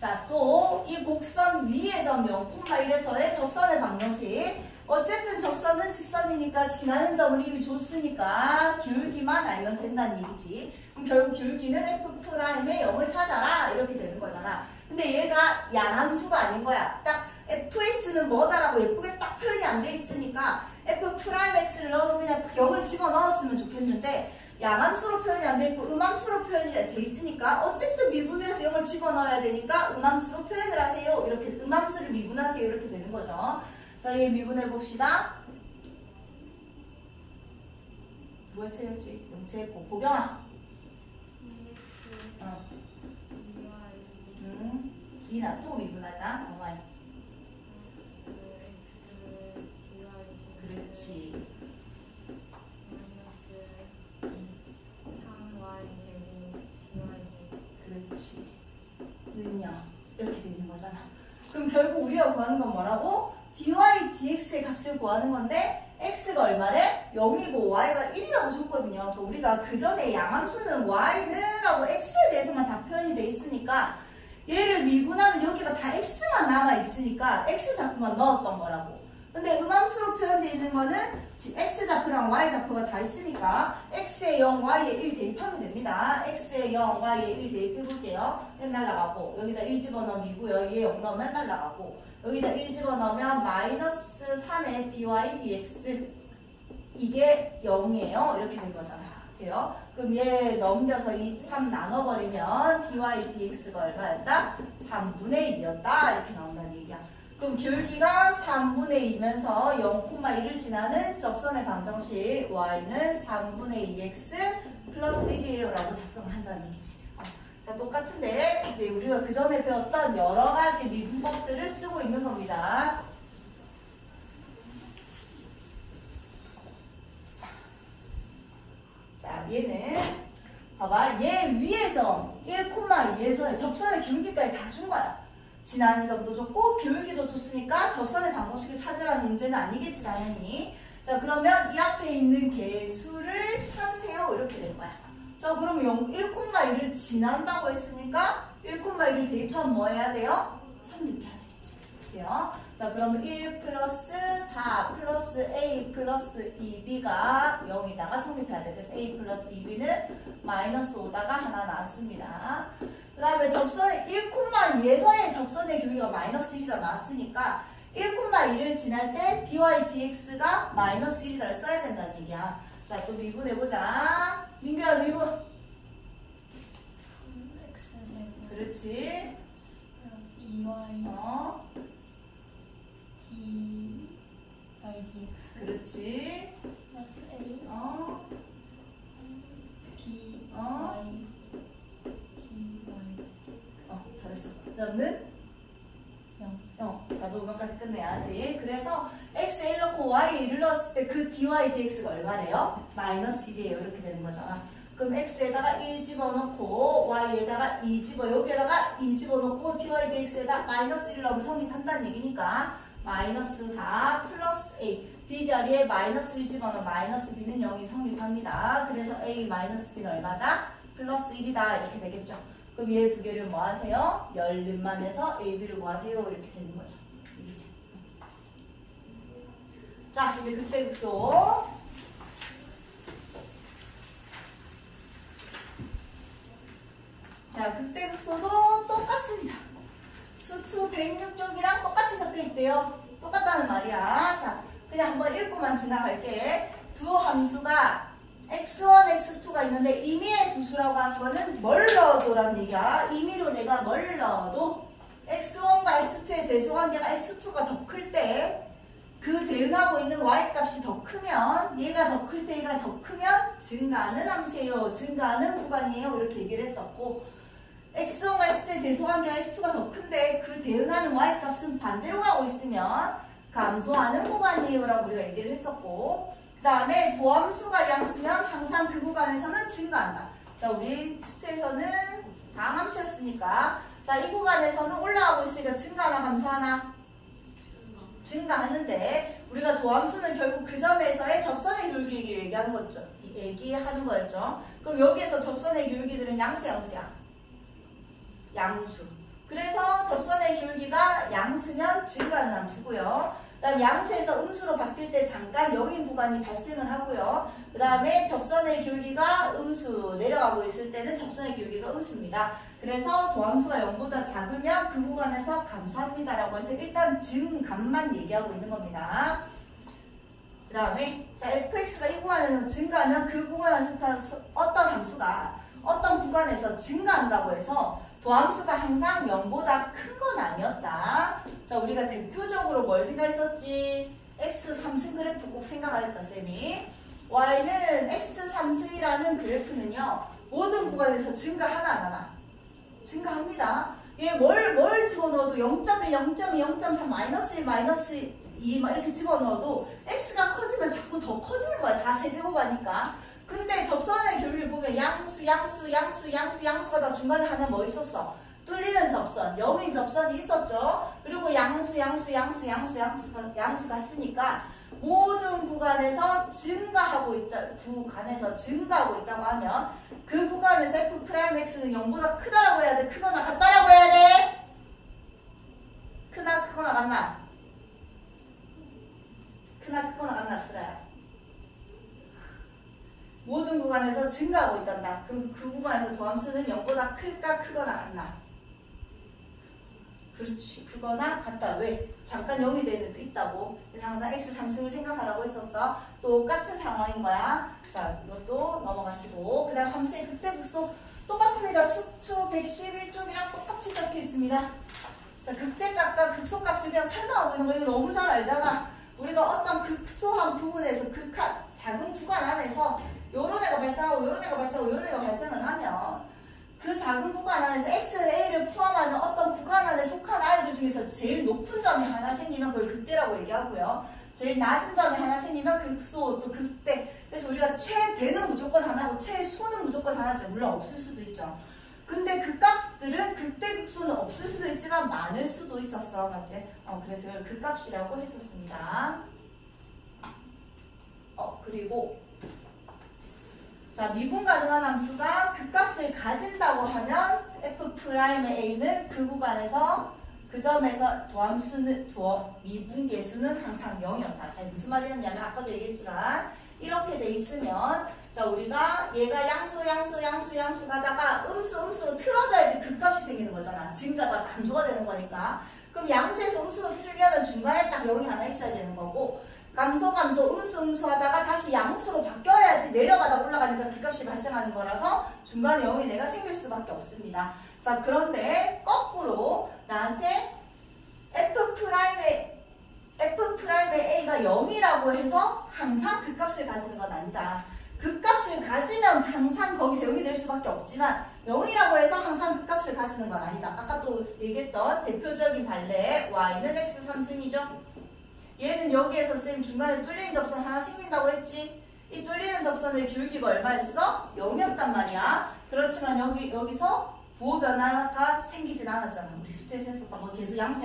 자, 또 이 곡선 위의 점 0,1에서의 접선의 방정식. 어쨌든 접선은 직선이니까 지나는 점을 이미 줬으니까 기울기만 알면 된다는 얘기지. 그럼 결국 기울기는 f'의 0을 찾아라 이렇게 되는 거잖아. 근데 얘가 양함수가 아닌 거야. 딱 fx는 뭐다라고 예쁘게 딱 표현이 안 돼 있으니까 f'x를 넣어서 그냥 0을 집어넣었으면 좋겠는데 양함수로 표현이 안 돼 있고 음함수로 표현이 돼 있으니까 어쨌든 미분을 해서 0을 집어넣어야 되니까 음함수로 표현을 하세요. 이렇게 음함수를 미분하세요. 이렇게 되는 거죠. 자, 얘 미분해 봅시다. 뭘 채웠지? 영채했고 보경아. 이나 또 미분하자. 그렇지. 그렇지. 는요. 이렇게 되는 거잖아. 그럼 결국 우리가 구하는 건 뭐라고? dy dx의 값을 구하는 건데 x가 얼마래? 0이고 y가 1이라고 줬거든요. 그러니까 우리가 그 전에 양함수는 y는 하고 x에 대해서만 다 표현이 돼 있으니까 얘를 미분하면 여기가 다 x만 남아 있으니까 x 좌표만 넣었던 거라고. 근데 음함수로 표현되어 있는 거는 x 좌표랑 y 좌표가 다 있으니까 x에 0, y에 1 대입하면 됩니다. x에 0, y에 1 대입해볼게요. 1 날라가고 여기다 1 집어넣으면 2고요. 얘 0 넣으면 날라가고 여기다 1 집어넣으면 마이너스 3의 dy dx 이게 0이에요. 이렇게 된 거잖아. 그래요? 그럼 얘 넘겨서 3 나눠버리면 dy dx가 얼마였다? 3분의 1이었다. 이렇게 나온다는 얘기야. 그럼 기울기가 3분의 2면서 0,1을 지나는 접선의 방정식 y는 3분의 2x 플러스 1이에요 라고 작성을 한다는 얘기지. 자, 똑같은데 이제 우리가 그 전에 배웠던 여러 가지 미분법들을 쓰고 있는 겁니다. 자, 얘는 봐봐. 얘 위의 점 1,2에서의 접선의 기울기까지 다 준 거야. 지나는 점도 줬고 기울기도 줬으니까 줬으니까 접선의 방정식을 찾으라는 문제는 아니겠지 당연히. 자 그러면 이 앞에 있는 개수를 찾으세요 이렇게 되는 거야. 자 그럼 1,1을 지난다고 했으니까 1,1을 대입하면 뭐 해야 돼요? 성립해야 되겠지. 그래요. 자 그러면 1 플러스 4 플러스 a 플러스 2b가 0이다가 성립해야 돼. 그래서 a 플러스 2b는 마이너스 5다가 하나 나왔습니다. 그 다음에 접선의 1,2에서의 접선의 교리가 마이너스 1이다 나왔으니까 1,1을 지날 때 dy dx가 마이너스 1이다를 써야 된다는 얘기야. 자 또 미분해보자. 민규야 미분. X제곱 그렇지. 플러스 2y dy dx 그렇지. 플러스 a b y dy 잘했어. 그 다음은 0 자부분까지 끝내야지. 그래서 x에 1 넣고 y에 1을 넣었을 때 그 dy dx가 얼마래요? 마이너스 1이에요. 이렇게 되는 거잖아. 그럼 x에다가 1 집어넣고 y에다가 2 여기에다가 2 집어넣고 dy dx에다 마이너스 1 넣으면 성립한다는 얘기니까 마이너스 4 플러스 a b 자리에 마이너스 1 집어넣으면 마이너스 b는 0이 성립합니다. 그래서 a 마이너스 b는 얼마다? 플러스 1이다 이렇게 되겠죠. 그럼 얘 두 개를 뭐 하세요? 열림만 해서 a, b를 뭐 하세요? 이렇게 되는 거죠. 이지. 자 이제 극대극소. 자 극대극소도 똑같습니다. 수투 106쪽이랑 똑같이 적혀있대요. 똑같다는 말이야. 자 그냥 한번 읽고만 지나갈게. 두 함수가 x1, x2가 있는데 임의의 두 수라고 하는 거는 뭘 넣어도라는 얘기야. 임의로 내가 뭘 넣어도 x1과 x2의 대소관계가 x2가 더 클 때 그 대응하고 있는 y값이 더 크면 얘가 더 클 때 얘가 더 크면 증가하는 함수예요. 증가하는 구간이에요. 이렇게 얘기를 했었고 x1과 x2의 대소관계가 x2가 더 큰데 그 대응하는 y값은 반대로 가고 있으면 감소하는 구간이에요. 라고 우리가 얘기를 했었고 그 다음에 도함수가 양수면 항상 그 구간에서는 증가한다. 자 우리 수트에서는 다항함수였으니까 자 이 구간에서는 올라가고 있으니까 증가하나 감소하나? 증가하는데 우리가 도함수는 결국 그 점에서의 접선의 교울기를 얘기하는 거였죠. 그럼 여기에서 접선의 교울기들은 양수 양수야? 양수. 그래서 접선의 교울기가 양수면 증가하는 함수고요. 그 다음 양수에서 음수로 바뀔 때 잠깐 여기 구간이 발생을 하고요. 그 다음에 접선의 교울기가 음수 내려가고 있을 때는 접선의 교울기가 음수입니다. 그래서 도함수가 0보다 작으면 그 구간에서 감소합니다. 라고 해서 일단 증감만 얘기하고 있는 겁니다. 그 다음에 자 fx가 이 구간에서 증가하면 그 구간에서 어떤 함수가 어떤 구간에서 증가한다고 해서 도함수가 항상 0보다 큰 건 아니었다. 자 우리가 대표적으로 뭘 생각했었지? x 3승 그래프 꼭 생각하겠다 쌤이. y는 x 3승이라는 그래프는요 모든 구간에서 증가하나 안 하나? 증가합니다. 얘 뭘 집어넣어도 0.1, 0.2, 0.3, 마이너스 1, 마이너스 2 막 이렇게 집어넣어도 x가 커지면 자꾸 더 커지는 거야. 다 세제곱 하니까. 근데 접선의 교리를 보면 양수가 다 중간에 하나 뭐 있었어? 뚫리는 접선, 여민 접선이 있었죠. 그리고 양수가 쓰니까 모든 구간에서 증가하고 있다고 하면 그 구간에서 f'x는 0보다 크다라고 해야 돼? 크거나 같다라고 해야 돼? 크나 크거나 같나? 크나 크거나 같나 쓰라야? 모든 구간에서 증가하고 있단다. 그럼 그 구간에서 도함수는 0보다 클까 크거나 같나? 그렇지. 크거나 같다. 왜? 잠깐 0이 되는 애도 있다고. 그래서 항상 x 3승을 생각하라고 했었어. 똑같은 상황인 거야. 자, 이것도 넘어가시고. 그 다음 함수의 극대극소 똑같습니다. 수투 111쪽이랑 똑같이 적혀 있습니다. 자, 극대값과 극소값을 그냥 설명하고 있는 거 이거 너무 잘 알잖아. 우리가 어떤 극소한 부분에서 작은 구간 안에서 요런 애가 발생하고 요런 애가 발생하고 요런 애가 발생을 하면 그 작은 구간 안에서 XA를 포함하는 어떤 구간 안에 속한 아이들 중에서 제일 높은 점이 하나 생기면 그걸 극대라고 얘기하고요. 제일 낮은 점이 하나 생기면 극소 또 극대. 그래서 우리가 최대는 무조건 하나고 최소는 무조건 하나지. 물론 없을 수도 있죠. 근데 그 값들은 극대극소는 없을 수도 있지만 많을 수도 있었어. 맞지? 그래서 이걸 그 값이라고 했었습니다. 그리고 자, 미분 가능한 함수가 그 값을 가진다고 하면 F'의 A는 그 구간에서 그 점에서 미분계수는 항상 0이었다. 자, 무슨 말이었냐면 아까도 얘기했지만 이렇게 돼 있으면 자, 우리가 얘가 양수 가다가 음수로 틀어져야지 그 값이 생기는 거잖아. 증가가 감소가 되는 거니까. 그럼 양수에서 음수로 틀려면 중간에 딱 0이 하나 있어야 되는 거고, 감소 음수 하다가 다시 양수로 바뀌어야지 내려가다 올라가니까 그 값이 발생하는 거라서 중간에 0이 내가 생길 수밖에 없습니다. 자, 그런데 거꾸로 나한테 F'의 A가 0이라고 해서 항상 그 값을 가지는 건 아니다. 그 값을 가지면 항상 거기서 0이 될 수밖에 없지만 0이라고 해서 항상 그 값을 가지는 건 아니다. 아까 또 얘기했던 대표적인 발레 y는 x 3승이죠. 얘는 여기에서 쌤 중간에 뚫리는 접선 하나 생긴다고 했지. 이 뚫리는 접선의 기울기가 얼마였어? 0이었단 말이야. 그렇지만 여기서 부호 변화가 생기진 않았잖아. 우리 수태에서 방금 계속 양수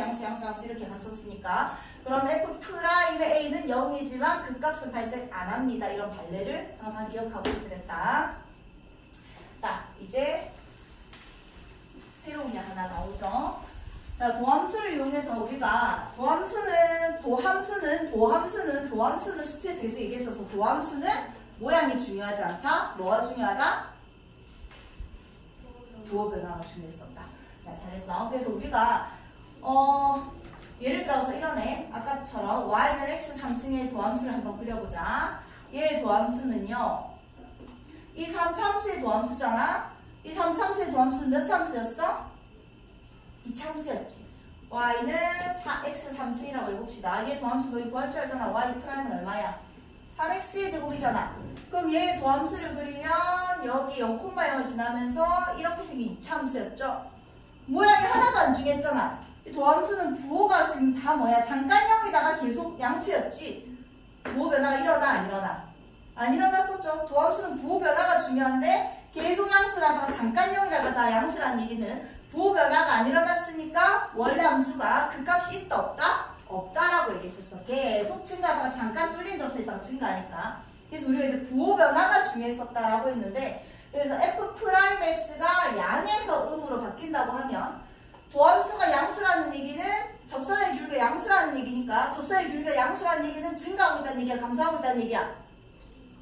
이렇게 갔었으니까. 그럼 F'의 A는 0이지만 그 값은 발생 안 합니다. 이런 발레를 항상 기억하고 있으랬다. 자, 이제 새로운 게 하나 나오죠. 자, 도함수를 이용해서 우리가 도함수는 수트에서 계속 얘기했어서 도함수는 모양이 중요하지 않다. 뭐가 중요하다? 부호 변화가 중요했었다. 자, 잘했어. 그래서 우리가 예를 들어서 이런 애 아까처럼 y는 x 3승의 도함수를 한번 그려보자. 얘의 도함수는요, 이 3참수의 도함수잖아. 이 3참수의 도함수는 몇 참수였어? 2참수였지. y는 x 3승이라고 해봅시다. 얘 도함수 너희 구할 줄 알잖아. y 프라임은 얼마야? 3x의 제곱이잖아. 그럼 얘 도함수를 그리면 여기 0,0을 지나면서 이렇게 생긴 2참수였죠. 모양이 하나도 안 중요했잖아. 이 도함수는 부호가 지금 다 뭐야? 잠깐 0이다가 계속 양수였지. 부호 변화가 일어나 안 일어나? 안 일어났었죠. 도함수는 부호 변화가 중요한데 계속 양수라다가 잠깐 0이라가 다 양수라는 얘기는 부호 변화가 안 일어났으니까 원래 함수가 그 값이 있다 없다? 없다라고 얘기했었어. 계속 증가하다가 잠깐 뚫린 점수 있다가 증가하니까. 그래서 우리가 이제 부호 변화가 중요했었다라고 했는데, 그래서 F'X가 양에서 음으로 바뀐다고 하면 도함수가 양수라는 얘기는 접선의 기울기가 양수라는 얘기니까 접선의 기울기가 양수라는 얘기는 증가하고 있다는 얘기야? 감소하고 있다는 얘기야?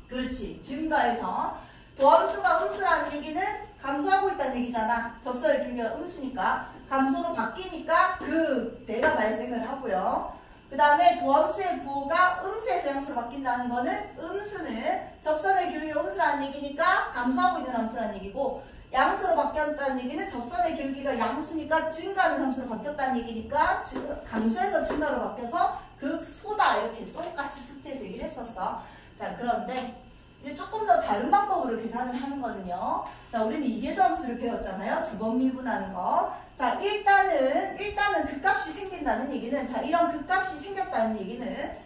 그렇지. 증가해서 도함수가 음수라는 얘기는 감소하고 있다는 얘기잖아. 접선의 기울기가 음수니까. 감소로 바뀌니까 그 대가 발생을 하고요. 그 다음에 도함수의 부호가 음수에서 양수로 바뀐다는 거는 음수는 접선의 기울기가 음수라는 얘기니까 감소하고 있는 함수라는 얘기고, 양수로 바뀌었다는 얘기는 접선의 기울기가 양수니까 증가하는 함수로 바뀌었다는 얘기니까 감소에서 증가로 바뀌어서 극소다 이렇게 똑같이 수트에서 얘기를 했었어. 자, 그런데 이제 조금 더 다른 방법으로 계산을 하는 거는요. 자, 우리는 이계도 함수를 배웠잖아요. 2번 미분하는 거. 자, 일단은 그 값이 생긴다는 얘기는, 자, 이런 그 값이 생겼다는 얘기는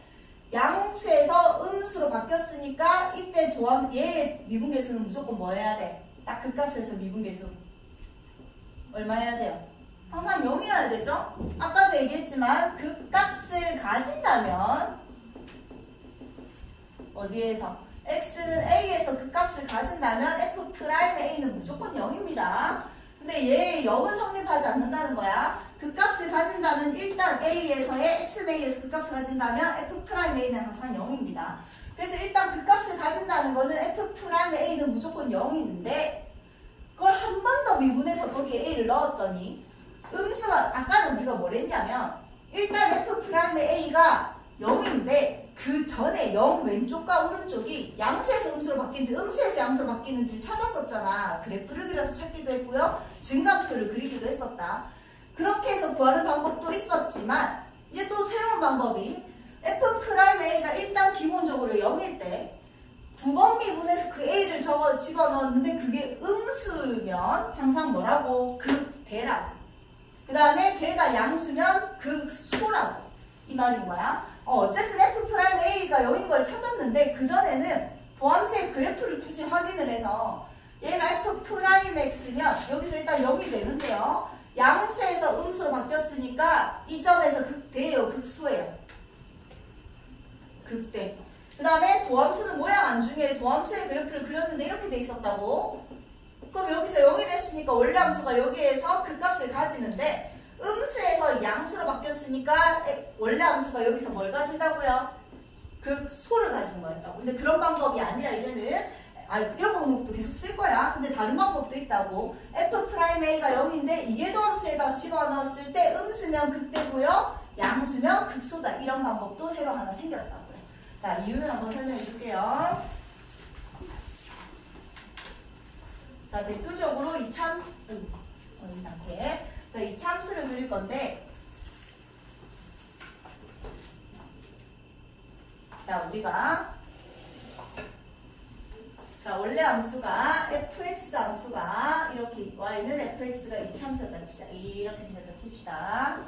양수에서 음수로 바뀌었으니까 이때 얘의 미분계수는 무조건 뭐 해야 돼? 딱 그 값에서 미분계수 얼마 해야 돼요? 항상 0이어야 되죠? 아까도 얘기했지만 그 값을 가진다면 어디에서? x는 a에서 그 값을 가진다면 F'A는 무조건 0입니다. 근데 얘 0은 성립하지 않는다는 거야. 그 값을 가진다면 일단 a에서의 x는 a에서 그 값을 가진다면 F'A는 항상 0입니다. 그래서 일단 그 값을 가진다는 거는 F'A는 무조건 0인데 그걸 한 번 더 미분해서 거기에 a를 넣었더니 음수가 아까는 우리가 뭘 했냐면 일단 F'A가 0인데 그 전에 0 왼쪽과 오른쪽이 양수에서 음수로 바뀌는지 음수에서 양수로 바뀌는지 찾았었잖아. 그래프를 그려서 찾기도 했고요. 증가표를 그리기도 했었다. 그렇게 해서 구하는 방법도 있었지만 이제 또 새로운 방법이 F'A가 일단 기본적으로 0일 때 두 번 미분해서 그 A를 집어넣었는데 그게 음수면 항상 뭐라고? 극대라고. 그 다음에 걔가 양수면 극소라고. 이 말인 거야. 어쨌든 F'A가 0인 걸 찾았는데 그전에는 도함수의 그래프를 굳이 확인을 해서 얘가 f 프라임 x면 여기서 일단 0이 되는데요. 양수에서 음수로 바뀌었으니까 이 점에서 극대예요. 극소예요. 극대. 그 다음에 도함수는 모양 안 중요해. 도함수의 그래프를 그렸는데 이렇게 돼 있었다고. 그럼 여기서 0이 됐으니까 원래 함수가 여기에서 극값을 가지는데 음수에서 양수로 바뀌었으니까 원래 함수가 여기서 뭘 가진다고요? 극소를 가지는 거였다고. 근데 그런 방법이 아니라 이제는 이런 방법도 계속 쓸 거야. 근데 다른 방법도 있다고. f'A가 0인데 이계도함수에다가 집어넣었을 때 음수면 극대고요. 양수면 극소다. 이런 방법도 새로 하나 생겼다고요. 자, 이유는 한번 설명해 줄게요. 자, 대표적으로 이 참수, 자, 이 참수를 그릴 건데, 자, 우리가, 자, 원래 함수가, fx 함수가, 이렇게, y는 fx가 이 참수였다 치자. 이렇게 생겼다 칩시다.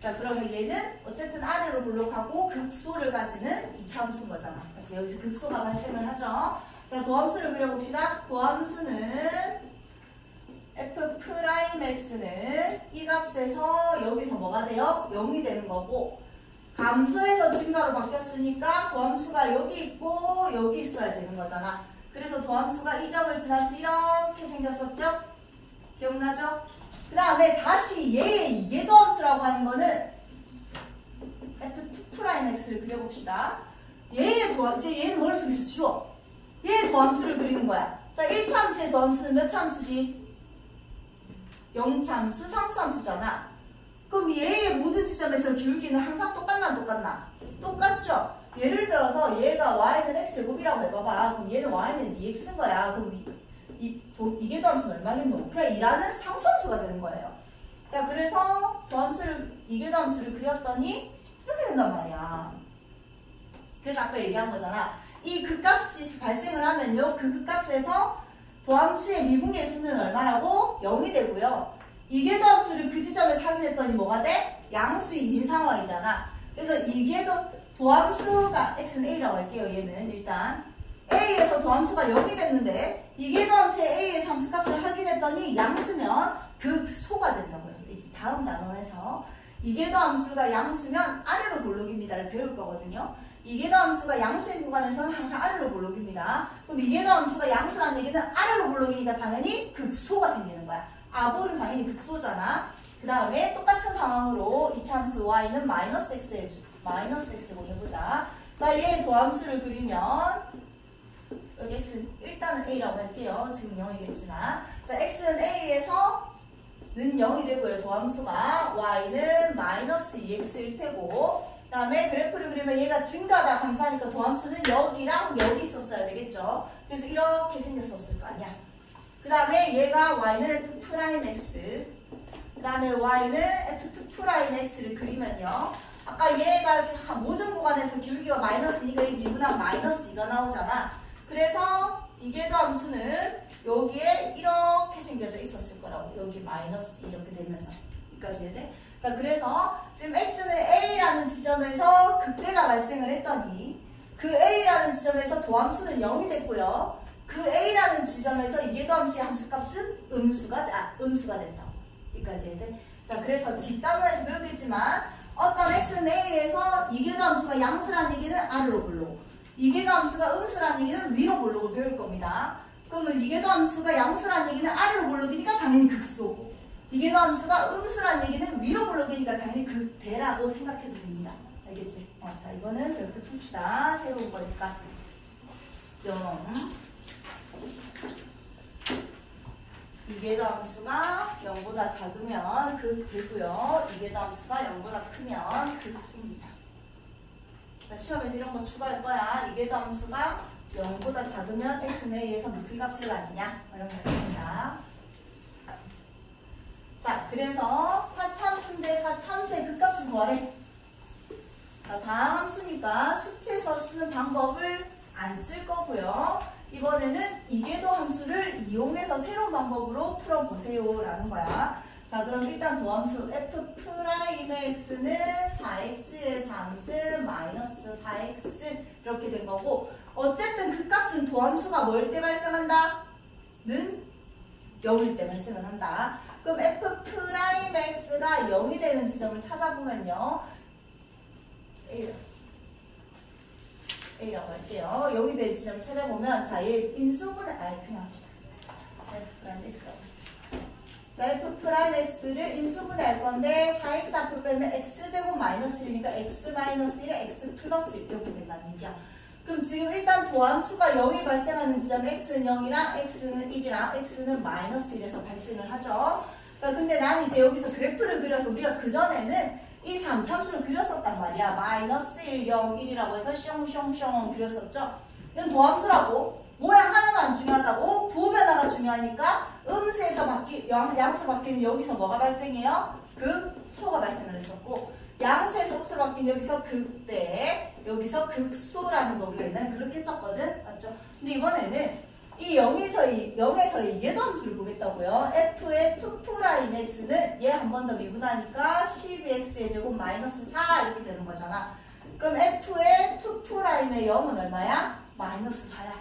자, 그러면 얘는 어쨌든 아래로 블록하고 극소를 가지는 이 참수인 거잖아. 맞지? 여기서 극소가 발생을 하죠. 자, 도함수를 그려봅시다. 도함수는 f'x는 이 값에서 여기서 뭐가 돼요? 0이 되는 거고, 감소에서 증가로 바뀌었으니까 도함수가 여기 있고 여기 있어야 되는 거잖아. 그래서 도함수가 이 점을 지나서 이렇게 생겼었죠? 기억나죠? 그 다음에 다시 얘의 이계도함수라고 하는 거는 f2'x를 그려봅시다. 얘의 도함, 이제 얘는 머릿속에서 지워. 얘의 도함수를 그리는 거야. 자, 1차 함수의 도함수는 몇 차 함수지? 0차 함수, 3차 함수잖아. 그럼 얘의 모든 지점에서 기울기는 항상 똑같나 안 똑같나? 똑같죠? 예를 들어서 얘가 y는 x제곱이라고 해봐봐. 그럼 얘는 y는 2x인 거야. 그럼 이게 도함수는 얼마겠노? 그냥 2라는 상수함수가 되는 거예요. 자, 그래서 이게 도함수를 그렸더니 이렇게 된단 말이야. 그래서 아까 얘기한 거잖아. 이 극값이 발생을 하면요. 그 극값에서 도함수의 미분의 수는 얼마라고? 0이 되고요. 이게 도함수를 그 지점에서 확인했더니 뭐가 돼? 양수인 상황이잖아. 그래서 이게 도함수가 x는 a라고 할게요. 얘는 일단 a에서 도함수가 0이 됐는데 이게 도함수의 a의 함수값을 확인했더니 양수면 극소가 된다고요. 이제 다음 단원에서 이게 도함수가 양수면 아래로 볼록입니다를 배울 거거든요. 이게 도함수가 양수인 구간에서는 항상 아래로 볼록입니다. 그럼 이게 도함수가 양수라는 얘기는 아래로 볼록이니까 당연히 극소가 생기는 거야. 아볼은 당연히 극소잖아. 그 다음에 똑같은 상황으로 이차 함수 y는 마이너스 x고 해보자. 자, 얘의 도함수를 그리면 여기 x는 일단은 a라고 할게요. 지금 0이겠지만 자, x는 a에서 는 0이 되고요. 도함수가 y는 마이너스 2x일 테고 그 다음에 그래프를 그리면 얘가 증가다 감소하니까 도함수는 여기랑 여기 있었어야 되겠죠. 그래서 이렇게 생겼었을 거 아니야. 그 다음에 얘가 y는 f'x 그 다음에 y는 f2'x를 그리면요. 아까 얘가 모든 구간에서 기울기가 마이너스니까 이 미분한 마이너스 2가 나오잖아. 그래서 이게 도함수는 여기에 이렇게 생겨져 있었을 거라고. 여기 마이너스 이렇게 되면서 여기까지 해야 돼. 자, 그래서 지금 x는 a라는 지점에서 극대가 발생을 했더니 그 a라는 지점에서 도함수는 0이 됐고요. 그 a라는 지점에서 이계도함수의 함수값은 음수가 된다고. 여기까지 해야 돼. 자, 그래서 뒷단원에서 배우겠지만 어떤 x는 a에서 이계도함수가 양수라는 얘기는 아래로 볼록, 이계도함수가 음수라는 얘기는 위로 볼록을 배울 겁니다. 그러면 이계도함수가 양수라는 얘기는 아래로 볼록이니까 당연히 극소고, 이계도함수가 음수라는 얘기는 위로 볼록이니까 당연히 극대라고 생각해도 됩니다. 알겠지? 자, 이거는 별표 칩시다. 새로운 거니까. 0. 이계도함수가 0보다 작으면 극대고요. 이계도함수가 0보다 크면 극수입니다. 자, 시험에서 이런 거 추가할 거야. 이계도함수가 0보다 작으면 x는 a에서 무슨 값을 가지냐? 이런 거 있습니다. 자, 그래서 사참수인데 사참수의 극값을 구하래. 자, 다음 함수니까 수트에서 쓰는 방법을 안 쓸 거고요. 이번에는 이계도 함수를 이용해서 새로운 방법으로 풀어보세요 라는 거야. 자, 그럼 일단 도함수 f'x는 4x의 3승 마이너스 4x 이렇게 된 거고, 어쨌든 그 값은 도함수가 뭘 때 발생한다? 0일 때 발생을 한다. 그럼 F'X가 0이 되는 지점을 찾아보면요. A라고 할게요. 0이 되는 지점을 찾아보면, 자, 얘 인수분해, 그냥 합시다. 자, F'X를 인수분해할 건데 4x 앞을 빼면 x제곱 마이너스 1이니까 x 마이너스 1에 x 플러스 1 이렇게 된다는 얘기야. 그럼 지금 일단 도함수가 0이 발생하는 지점 x는 0이랑 x는 1이랑 x는 마이너스 1에서 발생을 하죠. 자, 근데 난 이제 여기서 그래프를 그려서 우리가 그전에는 이 3참수를 그렸었단 말이야. 마이너스 1, 0, 1이라고 해서 숑숑숑 그렸었죠. 이건 도함수라고. 모양 하나가 안 중요하다고. 부호변화가 중요하니까 음수에서 양수로 바뀌는 여기서 뭐가 발생해요? 극소가 발생을 했었고, 양수에서 음수로 바뀌는 여기서 극대, 여기서 극소라는 거 우리가 옛날에 그렇게 했었거든. 맞죠? 근데 이번에는 이 0에서 얘도 함수를 보겠다고요. f의 2'x는 얘 한 번 더 미분하니까 12x의 제곱 마이너스 4 이렇게 되는 거잖아. 그럼 f의 2'의 0은 얼마야? 마이너스 4야.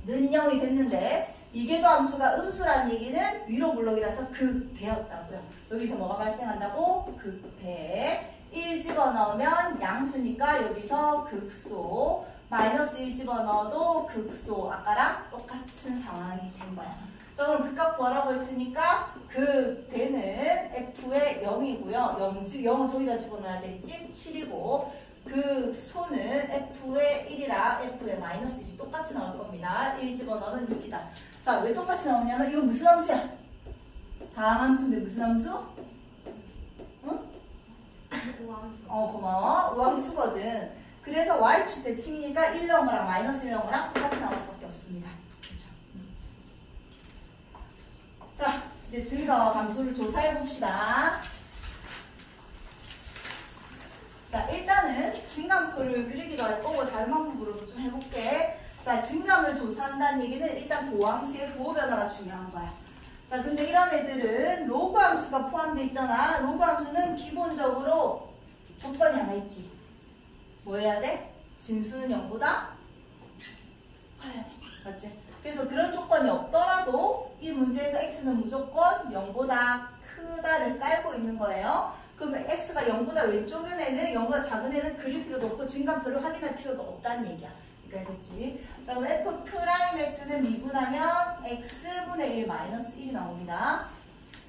는 0이 됐는데 이계도 함수가 음수라는 얘기는 위로 블록이라서 극대였다고요. 여기서 뭐가 발생한다고? 극대. 1 집어넣으면 양수니까 여기서 극소. 마이너스 1 집어넣어도 극소. 아까랑 똑같은 상황이 된 거야. 자, 그럼 극값 구하라고 했으니까 극대는 f의 0이고요. 0은 저기다 집어넣어야 되겠지? 7이고 극소는 f의 1이랑 f의 마이너스 1이 똑같이 나올 겁니다. 1 집어넣으면 6이다. 자, 왜 똑같이 나오냐면 이거 무슨 함수야? 다항함수인데 무슨 함수? 응? 우함수. 고마워. 우함수거든. 그래서 y축 대칭이니까 1 넣은 거랑 마이너스 1 넣은 거랑 똑같이 나올 수밖에 없습니다. 그렇죠? 자, 이제 증거 감소를 조사해 봅시다. 자, 일단은 증감표를 그리기도 할 거고 다른 방법으로도 좀 해볼게. 자, 증감을 조사한다는 얘기는 일단 도함수의 부호 변화가 중요한 거야. 자, 근데 이런 애들은 로그 함수가 포함되어 있잖아. 로그 함수는 기본적으로 조건이 하나 있지. 뭐 해야 돼? 진수는 0보다 커야 돼. 맞지? 그래서 그런 조건이 없더라도 이 문제에서 x는 무조건 0보다 크다를 깔고 있는 거예요. 그러면 x가 0보다 왼쪽인 애는 0보다 작은 애는 그릴 필요도 없고 증감표를 확인할 필요도 없다는 얘기야. 그러니까 알겠지? 자, 그럼 f'x는 미분하면 x분의 1 마이너스 1이 나옵니다.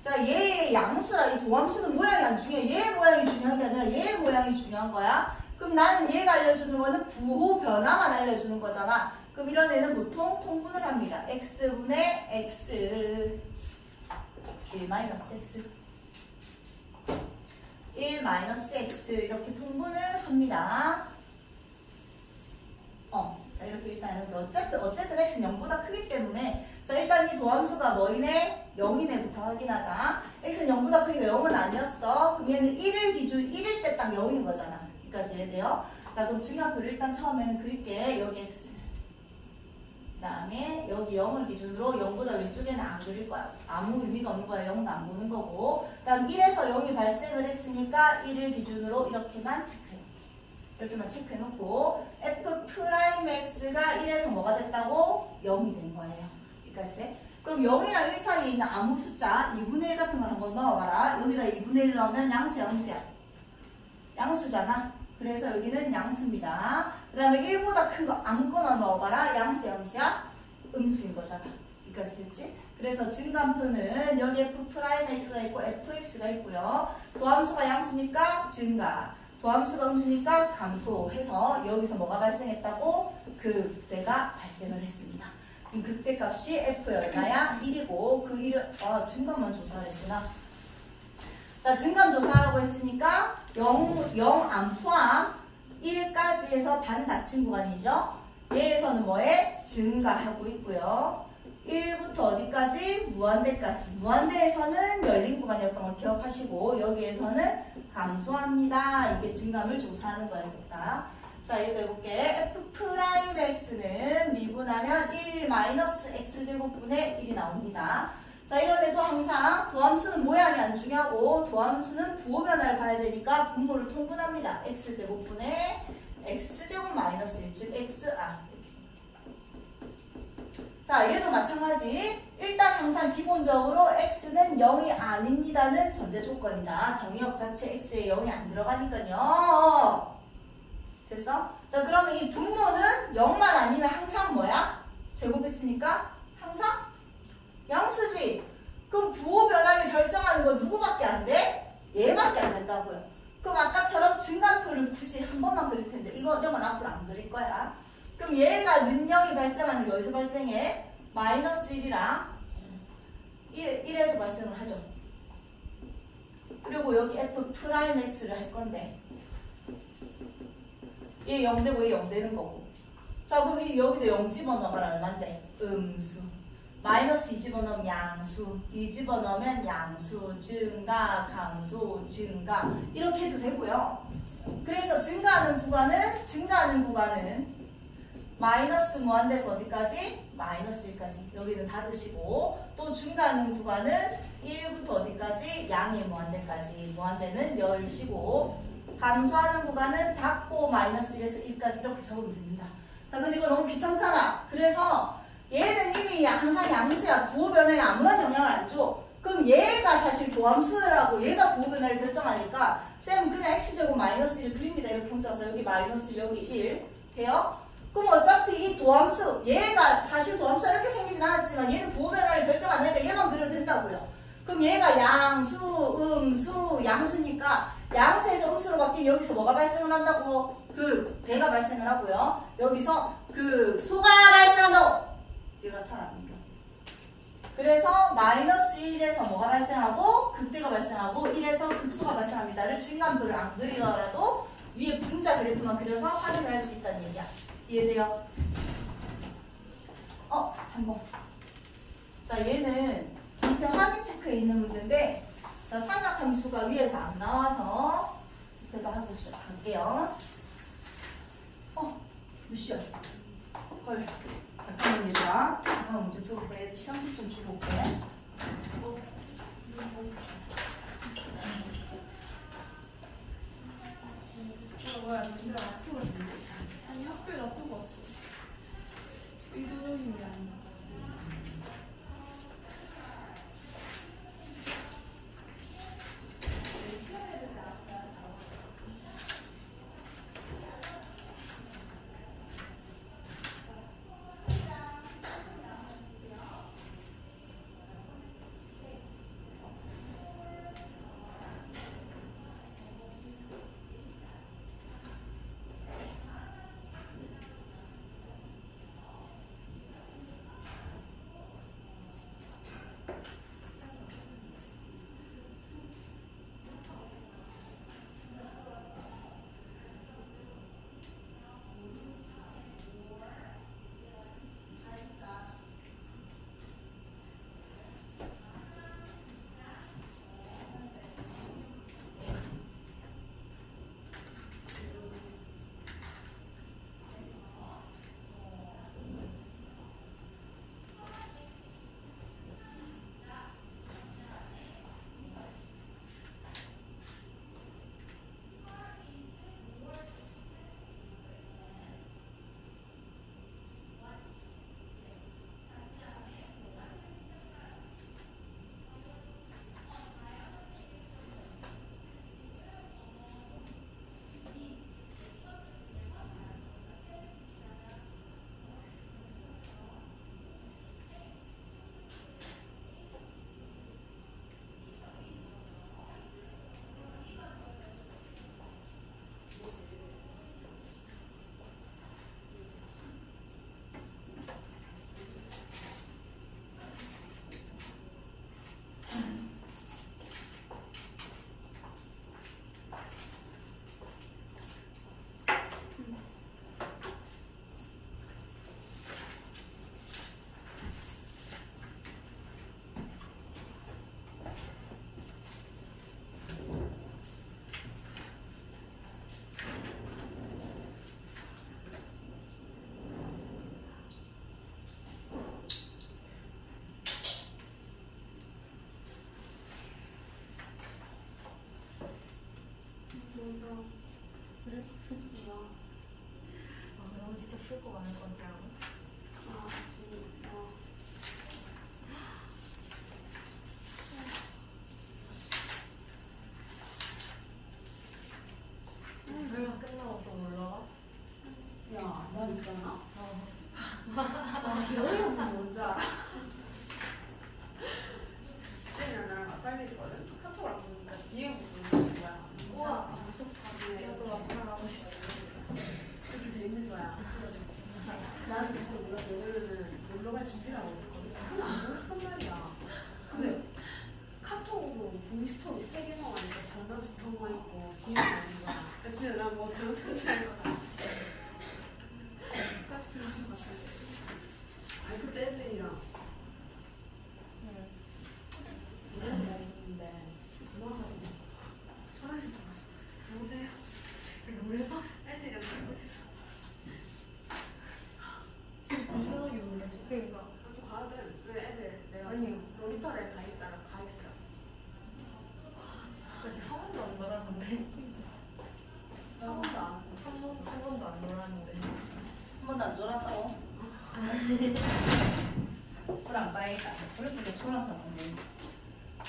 자, 얘의 양수라 이 도함수는 모양이 안 중요해. 얘의 모양이 중요한 게 아니라 얘의 모양이 중요한 거야. 그럼 나는 얘가 알려주는 거는 부호 변화만 알려주는 거잖아. 그럼 이런 애는 보통 통분을 합니다. x분의 x 1 마이너스 x 1 마이너스 x 이렇게 통분을 합니다. 자, 이렇게 일단 이렇게 어쨌든 x는 0보다 크기 때문에 자, 일단 이 도함수가 뭐이네? 0이네부터 확인하자. x는 0보다 크니까 0은 아니었어. 그럼 얘는 1일 때 딱 0인 거잖아. 여기까지 해야 돼요. 자, 그럼 증가표를 일단 처음에는 그릴게. 여기 x. 그 다음에 여기 0을 기준으로 0보다 왼쪽에는 안 그릴 거야. 아무 의미가 없는 거야. 0도 안 보는 거고. 그 다음 1에서 0이 발생을 했으니까 1을 기준으로 이렇게만 체크해. 이렇게만 체크해놓고 f'x가 1에서 뭐가 됐다고? 0이 된 거예요. 여기까지 돼? 그럼 0이랑 1 사이에 있는 아무 숫자 2분의 1 같은 걸 한번 넣어봐라. 여기다 2분의 1 넣으면 양수야, 음수야? 양수잖아. 그래서 여기는 양수입니다. 그 다음에 1보다 큰 거 아무거나 넣어봐라. 양수야, 음수야? 음수인 거잖아. 여기까지 됐지? 그래서 증감표는 여기 f'x가 있고 fx가 있고요. 도함수가 양수니까 증가. 도함수가 음수니까 감소해서 여기서 뭐가 발생했다고? 극대가 발생을 했습니다. 그럼 극대 값이 F의 얼마야? 1이고 그 1을 증감만 조사했구나. 자, 증감 조사하라고 했으니까 0 안 포함 1까지 해서 반 닫힌 구간이죠. 얘에서는 뭐해? 증가하고 있고요. 1부터 어디까지? 무한대까지. 무한대에서는 열린 구간이었던 걸 기억하시고 여기에서는 감소합니다. 이게 증감을 조사하는 거였었다. 자, 얘도 해볼게. f'x는 미분하면 1 마이너스 x제곱분의 1이 나옵니다. 자, 이런 애도 항상 도함수는 모양이 안 중요하고 도함수는 부호 변화를 봐야 되니까 분모를 통분합니다. x제곱분의 x제곱 마이너스 1, 즉 자, 얘도 마찬가지. 일단 항상 기본적으로 x는 0이 아닙니다는 전제 조건이다. 정의역 자체 x에 0이 안 들어가니까요. 됐어? 자, 그러면 이 분모는 0만 아니면 항상 뭐야? 제곱했으니까 항상 양수지. 그럼 부호 변화를 결정하는 건 누구밖에 안 돼? 얘밖에 안 된다고요. 그럼 아까처럼 증가표를 굳이 한 번만 그릴 텐데 이런 건 앞으로 안 그릴 거야. 그럼 얘가 능력이 발생하는 게 어디서 발생해? 마이너스 1이랑 1에서 발생을 하죠. 그리고 여기 f 프라임 x를 할 건데 얘 0되고 얘 0되는 거고. 자, 그럼 여기도 0 집어넣으면 얼만데? 음수. 마이너스 2 집어넣으면 양수. 2 집어넣으면 양수. 증가, 감소, 증가. 이렇게 해도 되고요. 그래서 증가하는 구간은 마이너스 무한대에서 어디까지? 마이너스 1까지. 여기는 닫으시고. 또 증가하는 구간은 1부터 어디까지? 양의 무한대까지. 무한대는 열시고. 감소하는 구간은 닫고 마이너스 1에서 1까지 이렇게 적으면 됩니다. 자, 근데 이거 너무 귀찮잖아. 그래서 얘는 이미 항상 양수야. 부호 변화에 아무런 영향을 안 줘. 그럼 얘가 사실 도함수라고 얘가 부호 변화를 결정하니까 쌤은 그냥 x제곱 마이너스 1을 그립니다. 이렇게 혼자서 여기 마이너스 1, 여기 1 돼요? 그럼 어차피 이 도함수 얘가 사실 도함수가 이렇게 생기진 않았지만 얘는 부호 변화를 결정 안 하니까 얘만 그려도 된다고요. 그럼 얘가 양수, 음수, 양수니까 양수에서 음수로 바뀐 여기서 뭐가 발생을 한다고? 그 대가 발생을 하고요. 여기서 그 수가 발생한다고. 얘가 사람이니까. 그래서 마이너스 1에서 뭐가 발생하고 극대가 발생하고 1에서 극수가 발생합니다를 증감도를 안 그리더라도 위에 분자 그래프만 그려서 확인을 할 수 있다는 얘기야. 이해돼요? 3번. 자, 얘는 한편 확인 체크에 있는 문제인데 자, 삼각함수가 위에서 안 나와서 밑에다 하고 시작할게요. 몇 시야? 헐. 잠깐만 얘들아. 잠깐만 문제 풀고서 애들 시험지 좀 주고 올게. 뭐야, 문제가 마스터가 있는데? 아니, 학교에 놔두고 왔어. 의도적인 게 아니야. 그래? 풀지 마. 그럼 진짜 풀고 가는 건데. 아, 지금 뭐 잘못한 줄 알고 딱 들었을 것 같아. 아니 그때 애들이랑 이런 말 쓰는데 도망가지 마. 화장실 좀 갔어. 누구세요? 놀래봐? 애들이랑 놀고 있어. 불편하게 놀라지. 그러니까 또 가야 돼. 왜 애들 내가 아니. 놀이터에 가 있다가 가 있으라. 그치, 한 번도 안 놀았는데. 한 번도 안. 한 번도 안 놀았는데. 한 번도 안 졸았다고? 불안 빠이다. 그래도 졸아서 건데.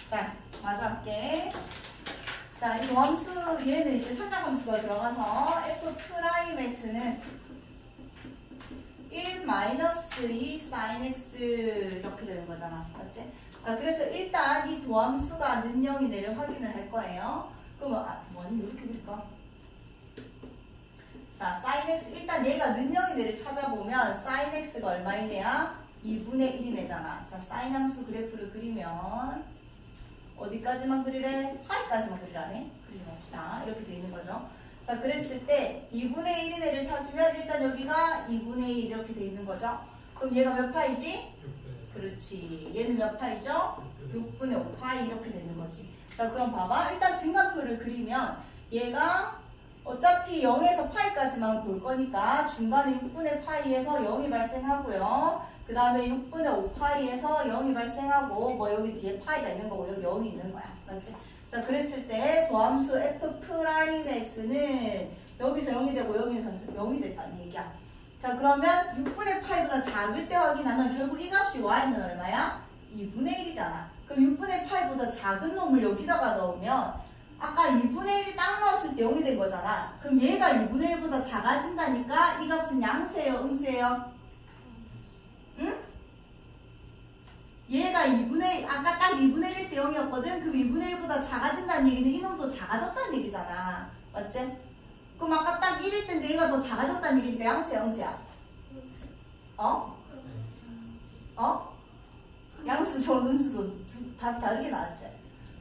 자, 마저 할게. 자, 이 함수, 얘는 이제 삼각함수가 들어가서 F'X는 1-2 sin x 이렇게 되는 거잖아. 맞지? 자, 그래서 일단 이 도함수가 는 0이네를 확인을 할 거예요. 그러면, 뭐니? 이렇게 그릴까? 자, sin x, 일단 얘가 는 0이네를 찾아보면 sin x가 얼마이네야? 2분의 1이네잖아. 자, sin 함수 그래프를 그리면 어디까지만 그리래? 파이까지만 그리라네. 그려봅시다. 이렇게 돼 있는 거죠. 자, 그랬을 때 2분의 1인 애를 찾으면 일단 여기가 2분의 1 이렇게 돼 있는 거죠. 그럼 얘가 몇 파이지? 그렇지. 얘는 몇 파이죠? 6분의 5파이 이렇게 되는 거지. 자, 그럼 봐봐. 일단 증가표를 그리면 얘가 어차피 0에서 파이까지만 볼 거니까 중간에 6분의 파이에서 0이 발생하고요. 그 다음에 6분의 5파이에서 0이 발생하고 뭐 여기 뒤에 파이가 있는 거고 여기 0이 있는 거야. 맞지? 자, 그랬을 때 도함수 F'X는 여기서 0이 되고 여기서 0이 됐다는 얘기야. 자, 그러면 6분의 파이보다 작을 때 확인하면 결국 이 값이 y는 얼마야? 2분의 1이잖아. 그럼 6분의 파이보다 작은 놈을 여기다가 넣으면 아까 2분의 1이 딱 넣었을 때 0이 된 거잖아. 그럼 얘가 2분의 1보다 작아진다니까 이 값은 양수예요? 음수예요? 응? 얘가 2분의 아까 딱 2분의 1 때 0이었거든? 그럼 2분의 1보다 작아진다는 얘기는 이놈도 작아졌다는 얘기잖아. 맞지? 그럼 아까 딱 1일 때인데 얘가 더 작아졌다는 얘기니까 양수야, 음수야? 어? 어? 양수손, 음수손 다 다르게 나왔지?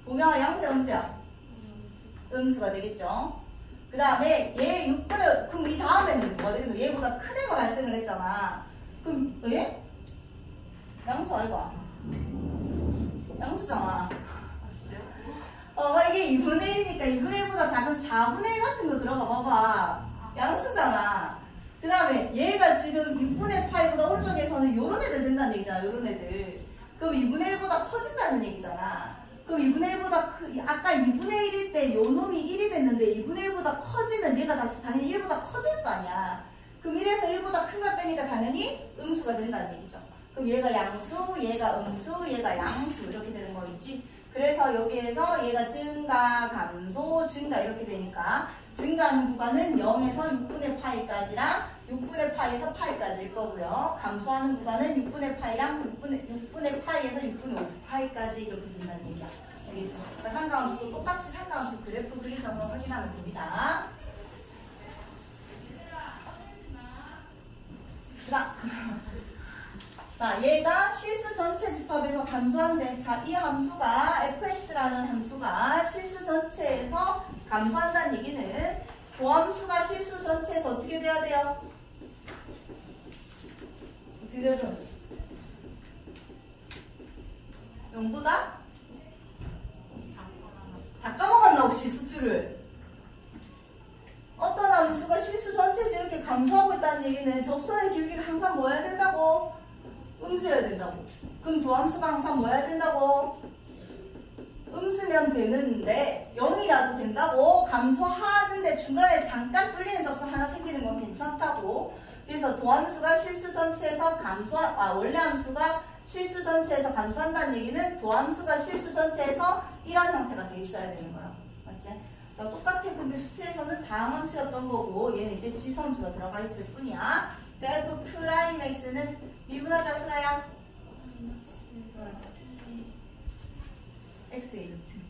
동영아 양수야, 음수야? 음수가 되겠죠? 그 다음에 얘 6분의 그럼 이 다음에는 뭐가 되겠노? 얘보다 큰 애가 발생을 했잖아. 그럼 얘? 양수 아이가? 양수잖아. 이게 2분의 1이니까 2분의 1보다 작은 4분의 1 같은 거 들어가 봐봐. 양수잖아. 그 다음에 얘가 지금 6분의 파이보다 오른쪽에서는 요런 애들 된다는 얘기잖아. 요런 애들. 그럼 2분의 1보다 커진다는 얘기잖아. 그럼 2분의 1보다 아까 2분의 1일 때 요 놈이 1이 됐는데 2분의 1보다 커지면 얘가 다시 당연히 1보다 커질 거 아니야. 그럼 1에서 1보다 큰 걸 빼니까 당연히 음수가 된다는 얘기죠. 그럼 얘가 양수, 얘가 음수, 얘가 양수 이렇게 되는 거 있지. 그래서 여기에서 얘가 증가, 감소, 증가 이렇게 되니까 증가하는 구간은 0에서 6분의 파이까지랑 6분의 파이에서 파이까지일 거고요. 감소하는 구간은 6분의 파이랑 6분의 파이에서 6분의 5파이까지 이렇게 된다는 얘기야. 알겠죠? 그러니까 상가함수도 똑같이 상가함수 그래프 그리셔서 확인하면 됩니다. 자, 얘가 실수 전체 집합에서 감소한대. 자, 이 함수가 fx라는 함수가 실수 전체에서 감소한다는 얘기는 도함수가 실수 전체에서 어떻게 돼야 돼요? 어떻게 돼야 돼요? 0보다? 다 까먹었나 혹시 수투를? 어떤 함수가 실수 전체에서 이렇게 감소하고 있다는 얘기는 접선의 길이가 항상 뭐 해야 된다고? 음수여야 된다고. 그럼 도함수가 항상 뭐 해야 된다고? 음수면 되는데 0이라도 된다고. 감소하는데 중간에 잠깐 뚫리는 접선 하나 생기는 건 괜찮다고. 그래서 도함수가 실수 전체에서 원래 함수가 실수 전체에서 감소한다는 얘기는 도함수가 실수 전체에서 이런 형태가 돼 있어야 되는 거야. 맞지? 자, 똑같아. 근데 수트에서는 다음 함수였던 거고 얘는 이제 지수함수가 들어가 있을 뿐이야. F'X는 미분하자 수라야? X에 있음.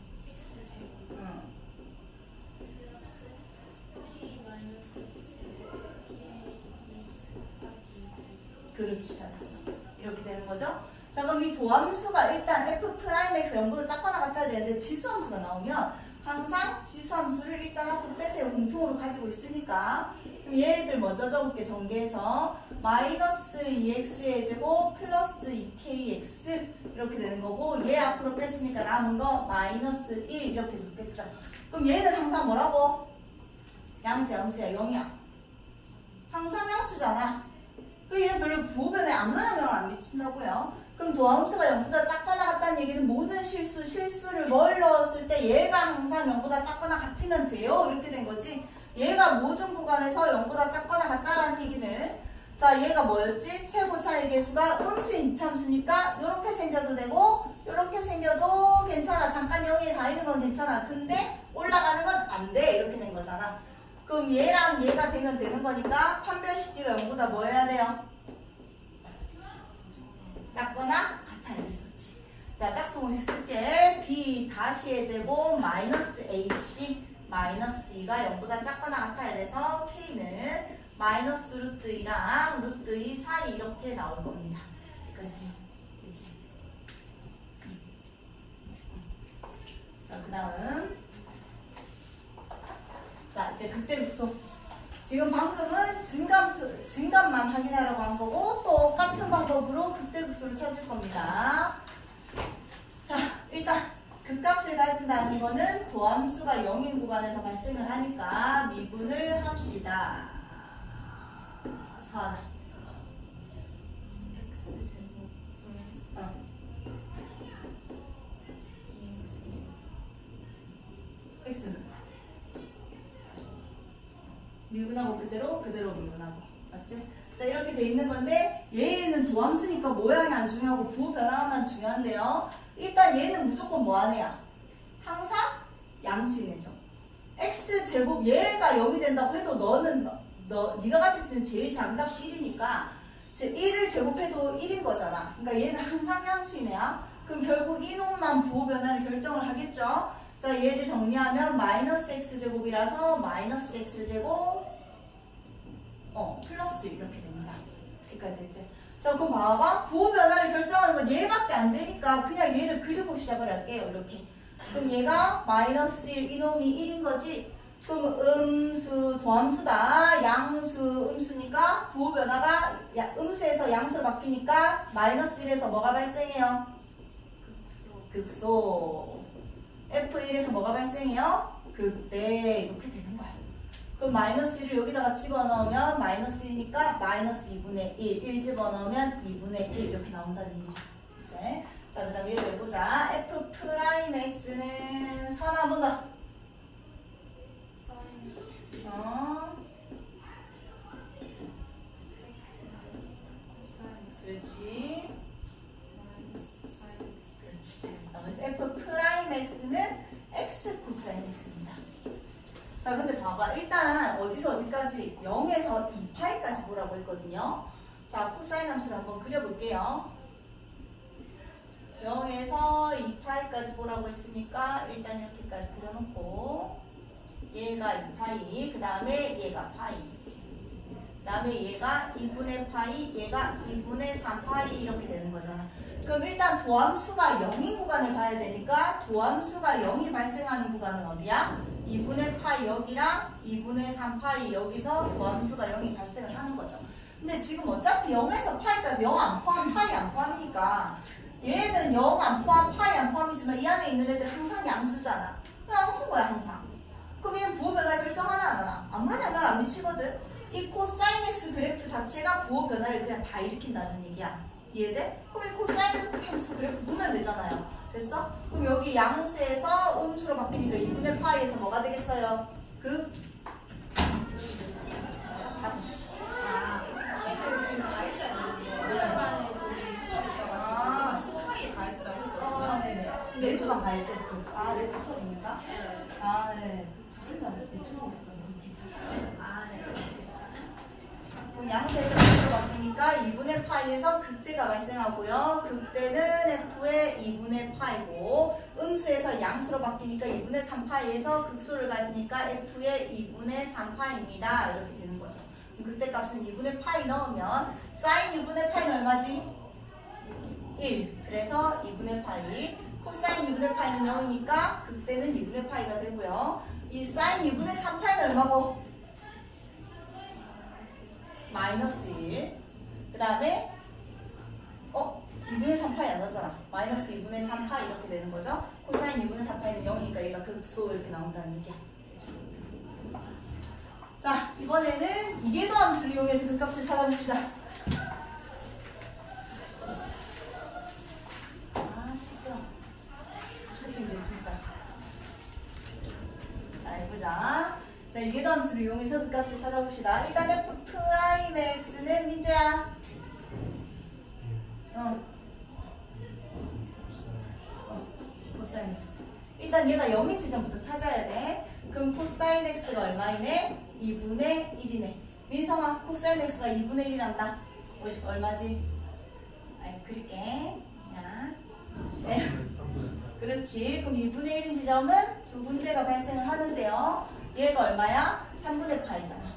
그렇지, 잘했어. 이렇게 되는 거죠? 자, 그럼 이 도함수가 일단 F'X 0보다 작거나 같아야 되는데 지수함수가 나오면 항상 지수함수를 일단 앞으로 빼세요. 공통으로 가지고 있으니까. 그럼 얘들 먼저 적을게. 전개해서 마이너스 2x의 제곱 플러스 2kx 이렇게 되는 거고, 얘 앞으로 뺐으니까 남은 거 마이너스 1 이렇게 적겠죠. 그럼 얘는 항상 뭐라고? 양수야 0이야. 항상 양수잖아. 그 얘 별로 부호변에 아무런 영향을 안 미친다고요. 그럼 도함수가 0보다 작거나 같다는 얘기는 모든 실수를 뭘 넣었을 때 얘가 항상 0보다 작거나 같으면 돼요. 이렇게 된 거지. 얘가 모든 구간에서 0보다 작거나 같다라는 얘기는, 자, 얘가 뭐였지? 최고 차이 계수가 음수인 이차함수니까 이렇게 생겨도 되고 이렇게 생겨도 괜찮아. 잠깐 0에 다 있는 건 괜찮아. 근데 올라가는 건 안 돼. 이렇게 된 거잖아. 그럼 얘랑 얘가 되면 되는 거니까 판별시티가 0보다 뭐 해야 돼요? 작거나 같아야 됐었지. 자, 짝수공식 쓸게. b 다시의 제곱 마이너스 ac 마이너스 2가 0보다 작거나 같아야 돼서 k는 마이너스 루트 2랑 루트 2 사이 이렇게 나올 겁니다. 여기까지요. 됐지? 자, 그 다음. 자, 이제 극대극소. 지금 방금은 증감만 확인하려고 한 거고, 똑같은 방법으로 극대극소를 찾을 겁니다. 자, 일단 극값을 가진다는 거는 도함수가 0인 구간에서 발생을 하니까 미분을 합시다. 서하나. x제곱 플러스 2x제곱. x는 미분하고 그대로 미분하고. 맞지? 자, 이렇게 돼 있는 건데 얘는 도함수니까 모양이 안 중요하고 부호 변화만 중요한데요. 일단 얘는 무조건 뭐하네요? 항상 양수인 애죠. x제곱 얘가 0이 된다고 해도 네가 가질 수 있는 제일 작은 값이 1이니까 1을 제곱해도 1인 거잖아. 그러니까 얘는 항상 양수인 애야. 그럼 결국 이놈만 부호 변화를 결정을 하겠죠. 자, 얘를 정리하면 마이너스 x제곱이라서 마이너스 x제곱 플러스 이렇게 됩니다. 여기까지 됐지? 자, 그럼 봐봐. 부호 변화를 결정하는 건 얘밖에 안 되니까 그냥 얘를 그리고 시작을 할게요. 이렇게. 그럼 얘가 마이너스 1, 이놈이 1인 거지? 그럼 음수, 도함수다. 양수, 음수니까 부호 변화가 음수에서 양수로 바뀌니까 마이너스 1에서 뭐가 발생해요? 극소. F1에서 뭐가 발생해요? 극대. 이렇게 되는 거야. 그럼 마이너스 1을 여기다가 집어넣으면 마이너스 1이니까 마이너스 2분의 1 집어넣으면 2분의 1 이렇게 나온다는 얘기죠. 이제. 자, 그 다음에 얘를 해보자. F 프라임 X는 선 한번 더. sin x x 그렇지. 마이너스 sin x. 그렇지. 잘했어. 그래서 F 프라임 X는 X 코사인 X입니다. 자, 근데 봐봐. 일단 어디서 어디까지? 0에서 2파이까지 보라고 했거든요. 자, 코사인 함수를 한번 그려볼게요. 0에서 2파이까지 보라고 했으니까 일단 이렇게까지 그려놓고 얘가 2파이, 그 다음에 얘가 파이, 그 다음에 얘가 2분의 파이, 얘가 2분의 3파이 이렇게 되는 거잖아. 그럼 일단 도함수가 0인 구간을 봐야 되니까 도함수가 0이 발생하는 구간은 어디야? 2분의 파이 여기랑 2분의 3파이 여기서 도함수가 0이 발생을 하는 거죠. 근데 지금 어차피 0에서 파이까지 0 안 포함, 파이 안 포함이니까 얘는 0 안 포함, 파이 안 포함이지만 이 안에 있는 애들 항상 양수잖아. 양수인 거야 항상. 그럼 얘는 부호 변화 결정하나 안 하나? 아무런 영향을 안 미치거든. 이 코사인 X 그래프 자체가 부호 변화를 그냥 다 일으킨다는 얘기야. 이해돼? 그럼 이 코사인 함수 그래프 보면 되잖아요. 됐어? 그럼 여기 양수에서 음수로 바뀌니까 2분의 파이에서 뭐가 되겠어요? 그 5시. 이거 지금 다 했어야 되는데 몇 시간에 저기 수업 있어가지고 스파이에 다 했어야 했거든요. 네네. 레드만 가 있어요. 아, 레드 수업입니까? 아, 네. 저희가 대충 있었거든요. 아, 네. 그럼 양수에서 음수로 바뀌니까 2분의 파이에서 극대가 발생하고요. 극대는 F의 2분의 파이고 음수에서 양수로 바뀌니까 2분의 3파이에서 극소를 가지니까 F의 2분의 3파이입니다. 이렇게 되는 거죠. 극대 값은 2분의 파이 넣으면 사인 2분의 파이는 얼마지? 1. 그래서 2분의 파이. 코사인 2분의 파이는 0이니까 그때는 2분의 파이가 되고요. 이 사인 2분의 3파이는 얼마고? 마이너스 1. 그 다음에 2분의 3파이 안 넣었잖아. 마이너스 2분의 3파이 이렇게 되는 거죠. 코사인 2분의 3파이는 0이니까 얘가 극소 이렇게 나온다는 얘기야. 자, 이번에는 이계도 함수를 이용해서 그 값을 찾아봅시다. 시끄러워. 새끼들 진짜. 자, 해보자. 자, 이계도 함수를 이용해서 그 값을 찾아봅시다. 일단 F'X는 민재야. 코사인 X. 일단 얘가 0인 지점부터 찾아야 돼. 그럼 코사인 X가 얼마이네? 2분의 1이네. 민성아, 코사인 X가 2분의 1이란다. 얼마지? 아니, 그릴게. 자, 네. 그렇지. 그럼 2분의 1인 지점은 두 군데가 발생을 하는데요. 얘가 얼마야? 3분의 파이잖아.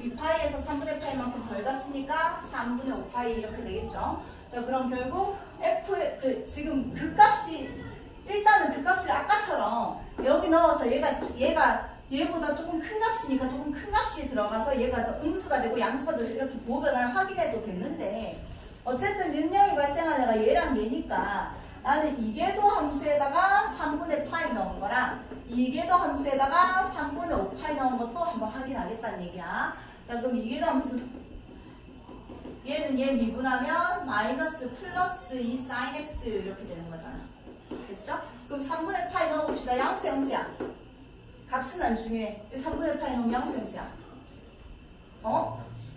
이 파이에서 3분의 파이만큼 덜 갔으니까 3분의 5파이 이렇게 되겠죠. 자, 그럼 결국 F의 지금 그 값이 일단은 그 값을 아까처럼 여기 넣어서 얘보다 조금 큰 값이니까 조금 큰 값이 들어가서 얘가 더 음수가 되고 양수가 돼서 이렇게 부호 변화를 확인해도 됐는데 어쨌든 능량이 발생한 애가 얘랑 얘니까 나는 이계도 함수에다가 3분의 파이 넣은 거랑 이계도 함수에다가 3분의 5파이 넣은 것도 한번 확인하겠다는 얘기야. 자, 그럼 이계도 함수 얘는 얘 미분하면 마이너스 플러스 2 사인 x 이렇게 되는 거잖아. 됐죠? 그럼 3분의 파이 넣어봅시다. 양수 양수야. 값은 안 중요해. 여기 3분의 파이 넣으면 양수 양수야.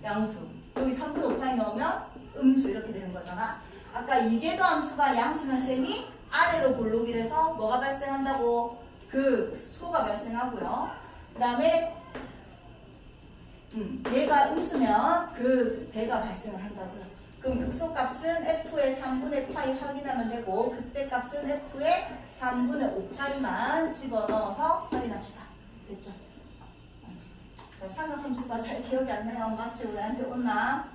양수. 여기 3분의 5파이 넣으면 음수 이렇게 되는 거잖아. 아까 이계도 함수가 양수는 셈이 아래로 볼록이를 해서 뭐가 발생한다고? 그 소가 발생하고요. 그 다음에 얘가 음수면 그 대가 발생을 한다고요. 그럼 극소값은 F의 3분의 파이 확인하면 되고 그때 값은 F의 3분의 5파이만 집어넣어서 확인합시다. 됐죠? 자, 삼각함수가 잘 기억이 안 나요. 마치 우리한테 온나?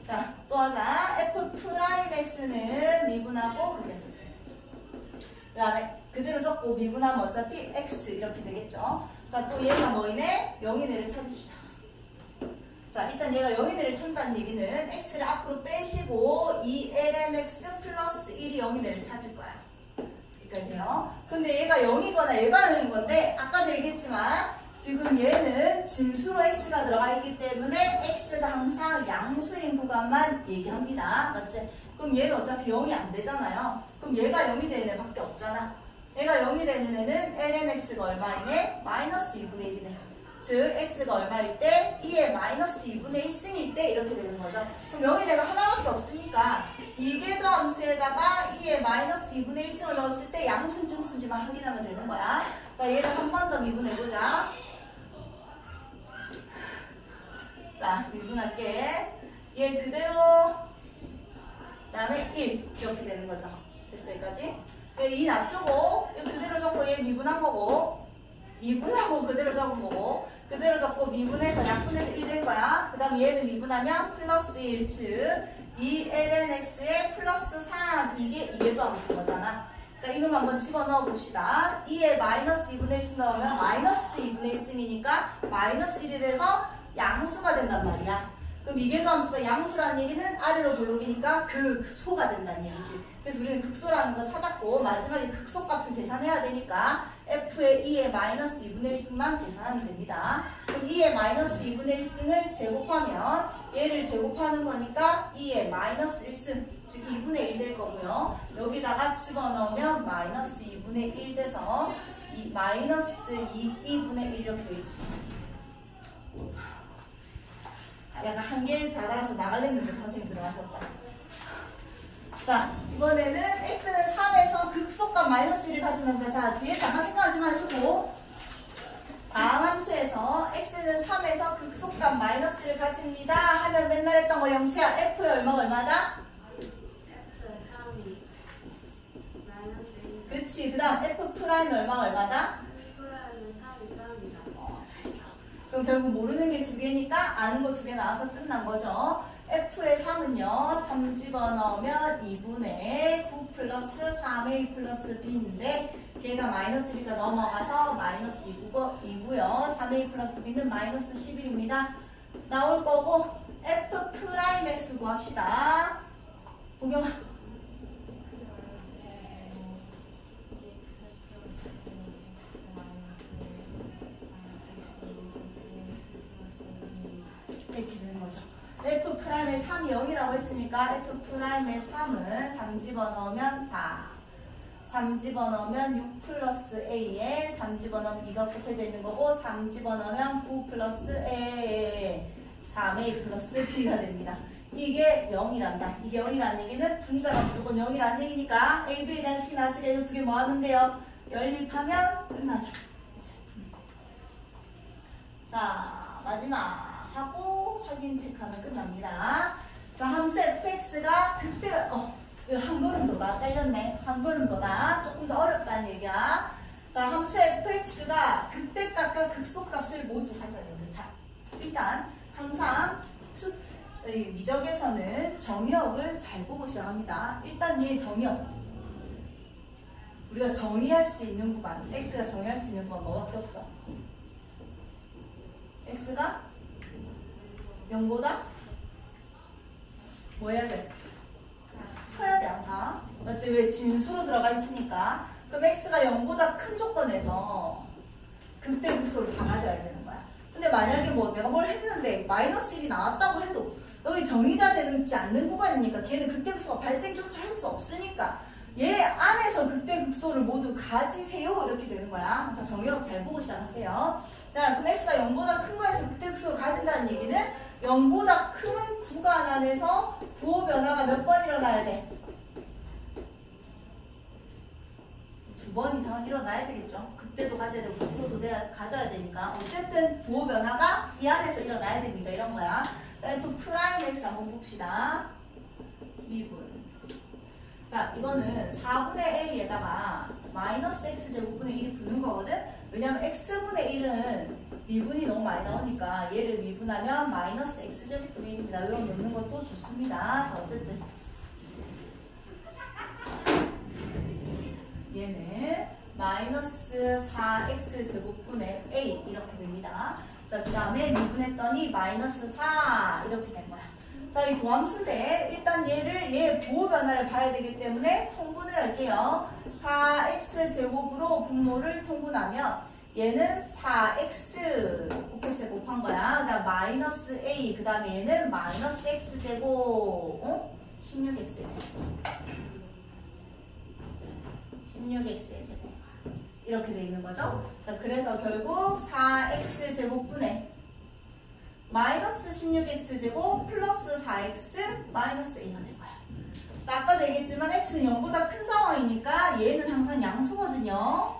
자, 또 하자. F'X는 미분하고 그대로. 그 다음에 그대로 적고 미분하면 어차피 X 이렇게 되겠죠. 자, 또 얘가 뭐이네? 0이네를 찾읍시다. 자, 일단 얘가 0이네를 찾는다는 얘기는 X를 앞으로 빼시고 이 lnx 플러스 1이 0이네를 찾을 거야. 여기까지 돼요. 근데 얘가 0이거나 얘가 0인 건데 아까도 얘기했지만 지금 얘는 진수로 x가 들어가 있기 때문에 x가 항상 양수인 구간만 얘기합니다. 맞지? 그럼 얘는 어차피 0이 안 되잖아요. 그럼 얘가 0이 되는 애밖에 없잖아. 얘가 0이 되는 애는 lnx가 얼마이네? 마이너스 2분의 1이네. 즉 x가 얼마일 때? 2의 마이너스 2분의 1승일 때 이렇게 되는 거죠. 그럼 0이 내가 하나밖에 없으니까 이계도 함수에다가 2의 마이너스 2분의 1승을 넣었을 때 양수인지 음수인지만 확인하면 되는 거야. 자, 얘를 한 번 더 미분해보자. 자, 미분할게. 얘 그대로 그 다음에 1 이렇게 되는 거죠. 됐어 여기까지? 얘 2 놔두고 얘 그대로 적고 얘 미분한 거고 미분하고 그대로 적은 거고 그대로 적고 미분해서 약분해서 1 된 거야. 그 다음 얘는 미분하면 플러스 1 즉 2lnx에 플러스 3 이게 이계도 함수인 거잖아. 자, 이놈 한번 집어넣어 봅시다. 2에 마이너스 2분의 1승 넣으면 마이너스 2분의 1승이니까 마이너스 1이 돼서 양수가 된단 말이야. 그럼 이계도 함수가 양수라는 얘기는 아래로 볼록이니까 극소가 된다는 얘기지. 그래서 우리는 극소라는 거 찾았고 마지막에 극소값을 계산해야 되니까 F의 2의 마이너스 2분의 1승만 계산하면 됩니다. 그럼 2의 마이너스 2분의 1승을 제곱하면 얘를 제곱하는 거니까 2의 마이너스 1승 즉 2분의 1 될 거고요. 여기다가 집어넣으면 마이너스 2분의 1 돼서 이 마이너스 2분의 1 이렇게 되겠지. 약간 한개 다 달아서 나갈랬는데 선생님 들어가셨다. 자, 이번에는 x는 3에서 극소값 마이너스 1을 가지는데 자, 뒤에 잠깐 생각하지 마시고 다음 함수에서 x는 3에서 극소값 마이너스 1을 가집니다 하면 맨날 했던 거 영채야. f의 얼마가 얼마다? F의 3이 마이너스 1. 그치. 그 다음 f 프라임 얼마가 얼마다? F'는 3이 따릅니다. 잘했어. 그럼 결국 모르는 게 두 개니까 아는 거 두 개 나와서 끝난 거죠. F의 3은요. 3 집어넣으면 2분의 9 플러스 3A 플러스 B인데 걔가 마이너스 B가 넘어가서 마이너스 2고요. 3A 플러스 B는 마이너스 11입니다. 나올 거고 F 프라임 X 구합시다. 보경아. 이렇게 되는 거죠. F 프라임의 3이 0이라고 했으니까 F 프라임의 3은 3 집어넣으면 4. 3 집어넣으면 6 플러스 A에 3 집어넣으면 2가 곱해져 있는 거고 3 집어넣으면 9 플러스 A 3A 플러스 B가 됩니다. 이게 0이란다. 이게 0이라는 얘기는 분자가 무조건 0이라는 얘기니까 A, B에 대한 식이 나왔으니까 이 두 개 뭐 하면 돼요? 연립하면 끝나죠. 자, 마지막 하고 확인 체크하면 끝납니다. 자, 함수 fx가 그때 한 걸음 더다 잘렸네. 한 걸음 더다. 조금 더 어렵다는 얘기야. 자, 함수 fx가 극대값과 극소값을 모두 가져야 됩니다. 자, 일단 항상 미적에서는 정의역을 잘 보고 시작합니다. 일단 얘 정의역. 우리가 정의할 수 있는 구간, x가 정의할 수 있는 구간 뭐밖에 없어? x가 0보다 뭐 해야 돼? 커야 돼 항상. 맞지? 왜 진수로 들어가 있으니까. 그럼 x가 0보다 큰 조건에서 극대극소를 다 가져야 되는 거야. 근데 만약에 뭐 내가 뭘 했는데 마이너스 1이 나왔다고 해도 여기 정의가 되지 않는 구간이니까 걔는 극대극소가 발생조차 할 수 없으니까 얘 안에서 극대극소를 모두 가지세요 이렇게 되는 거야. 항상 정의역 잘 보고 시작하세요. 자, 그럼 x가 0보다 큰 거에서 극대극소를 가진다는 얘기는 0보다 큰 구간 안에서 부호 변화가 몇 번 일어나야 돼? 2번 이상은 일어나야 되겠죠. 극대도 가져야 되고 극소도 가져야 되니까 어쨌든 부호 변화가 이 안에서 일어나야 됩니다. 이런 거야. 자, F 프라임 X 한번 봅시다. 미분. 자, 이거는 4분의 A에다가 마이너스 X제곱분의 1이 붙는 거거든? 왜냐면 X분의 1은 미분이 너무 많이 나오니까 얘를 미분하면 마이너스 X제곱분의 1입니다. 외워놓는 것도 좋습니다. 자, 어쨌든 얘는 마이너스 4X제곱분의 A 이렇게 됩니다. 자, 그 다음에 미분했더니 마이너스 4 이렇게 된 거야. 자, 이 도함수인데 일단 얘 부호 변화를 봐야 되기 때문에 통분을 할게요. 4x제곱으로 분모를 통분하면 얘는 4x 곱해서 곱한 거야. 그다음 마이너스 a 그 다음에 얘는 마이너스 x제곱 16x제곱 16x제곱 이렇게 돼 있는 거죠. 자, 그래서 결국 4x제곱분의 마이너스 16x제곱 플러스 4x 마이너스 a가 될 거야. 자, 아까도 얘기했지만 x는 0보다 큰 상황이니까 얘는 항상 양수거든요.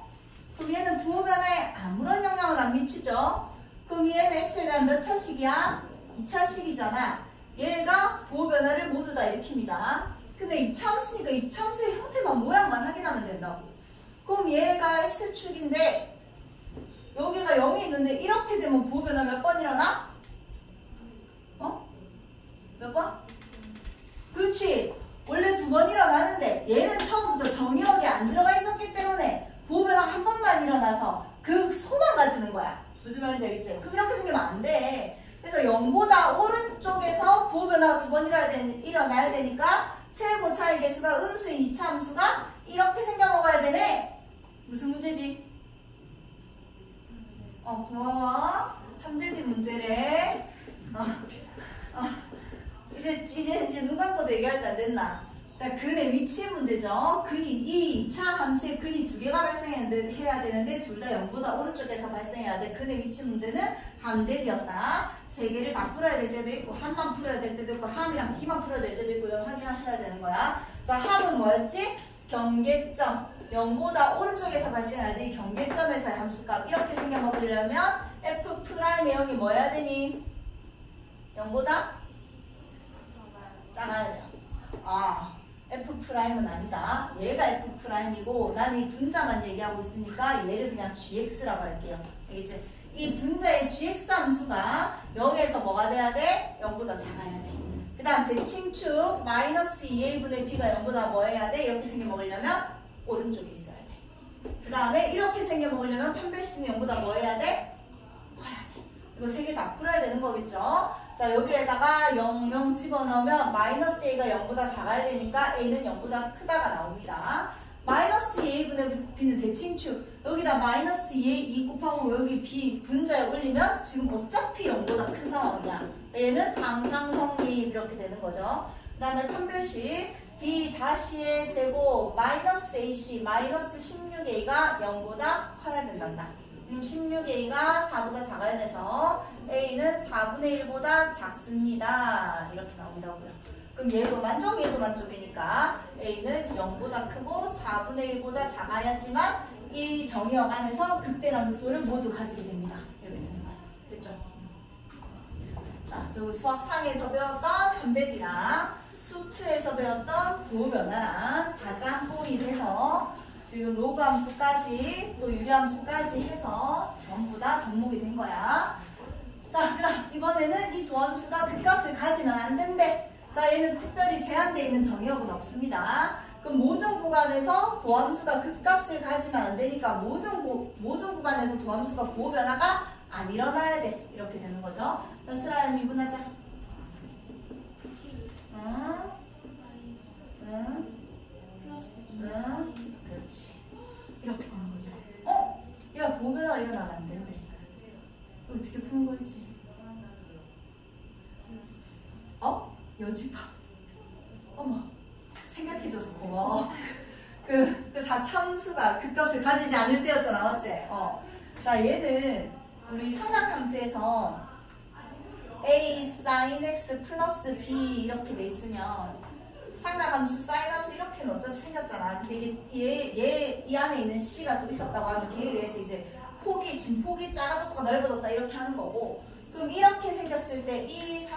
그럼 얘는 부호 변화에 아무런 영향을 안 미치죠. 그럼 얘는 x에 대한 몇 차식이야? 2차식이잖아. 얘가 부호 변화를 모두 다 일으킵니다. 근데 2차 함수니까 2차 함수의 형태만 모양만 확인하면 된다고. 그럼 얘가 x축인데 여기가 0이 있는데 이렇게 되면 부호 변화 몇 번 일어나? 몇 번? 그렇지. 원래 2번 일어나는데 얘는 처음부터 정의역에 안 들어가 있었기 때문에 부호 변화 한 번만 일어나서 그 소만 가지는 거야. 무슨 말인지 알겠지? 그럼 이렇게 생기면 안 돼. 그래서 0보다 오른쪽에서 부호 변화가 2번 일어나야 되니까 최고 차이 계수가 음수인 2차 함수가 이렇게 생겨 먹어야 되네. 무슨 문제지? 고마워. 함들이 문제래. 이제 눈 감고도 얘기할 때 안 됐나? 자, 근의 위치 문제죠. 이 2차 함수에 근이 2개가 발생해야 되는데 둘 다 0보다 오른쪽에서 발생해야 돼. 근의 위치 문제는 함대디였다. 3개를 다 풀어야 될 때도 있고 함만 풀어야 될 때도 있고 함이랑 D만 풀어야 될 때도 있고 이걸 확인하셔야 되는 거야. 자, 함은 뭐였지? 경계점. 0보다 오른쪽에서 발생해야 돼. 이 경계점에서의 함수값. 이렇게 생겨 먹으려면 F 프라임의 0이 뭐 해야 되니? 0보다 작아야 돼요. F 프라임은 아니다. 얘가 F 프라임이고 나는 이 분자만 얘기하고 있으니까 얘를 그냥 GX라고 할게요. 알겠지? 이 분자의 GX 함수가 0에서 뭐가 돼야 돼? 0보다 작아야 돼. 그 대칭축 마이너스 2a분의 b가 0보다 뭐 해야 돼? 이렇게 생겨 먹으려면 오른쪽에 있어야 돼. 그 다음에 이렇게 생겨 먹으려면 판별식은 0보다 뭐 해야 돼? 커야 돼. 이거 세 개 다 풀어야 되는 거겠죠? 자, 여기에다가 0, 0 집어넣으면 마이너스 a가 0보다 작아야 되니까 a는 0보다 크다가 나옵니다. 마이너스 2a분의 b는 대칭축. 여기다 마이너스 2 곱하고 여기 b 분자에 올리면 지금 어차피 0보다 큰 상황이야. 얘는 항상 성립 이렇게 되는 거죠. 그 다음에 판별식 b 다시의 제곱 마이너스 ac 마이너스 16a가 0보다 커야 된단다. 그럼 16a가 4보다 작아야 돼서 a는 4분의 1보다 작습니다. 이렇게 나온다고요. 그럼 얘도 만족, 얘도 만족이니까 a는 0보다 크고 4분의 1보다 작아야지만 이 정의역 안에서 극대란 수를 모두 가지게 됩니다. 이렇게 되는 거예요. 됐죠? 자, 그리고 수학상에서 배웠던 한백이랑 수2에서 배웠던 부호변화랑 다 짬뽕이 해서 지금 로그 함수까지 또 유리 함수까지 해서 전부 다 접목이 된 거야. 자, 그다음 이번에는 이 도함수가 극값을 가지면 안 된대. 자, 얘는 특별히 제한되어 있는 정의역은 없습니다. 그럼 모든 구간에서 도함수가 극값을 가지면 안 되니까 모든 구간에서 도함수가 부호 변화가 안 일어나야 돼. 이렇게 되는 거죠. 자, 슬아야 미분하자. 그렇지. 이렇게 되는 거죠. 야, 부호 변화가 일어나면 안 된대. 어떻게 푸는 거였지? 여집합. 어머, 생각해줘서 고마워. 그 4차함수가 극값을 가지지 않을 때였잖아, 맞지? 자, 얘는 우리 삼각함수에서 a sin x 플러스 b 이렇게 돼 있으면 삼각함수 사인함수 이렇게는 어차피 생겼잖아. 근데 이게 이 안에 있는 c가 또 있었다고 하면 걔에 의해서 이제 진폭이 작아졌다가 넓어졌다 이렇게 하는 거고, 그럼 이렇게 생겼을 때 이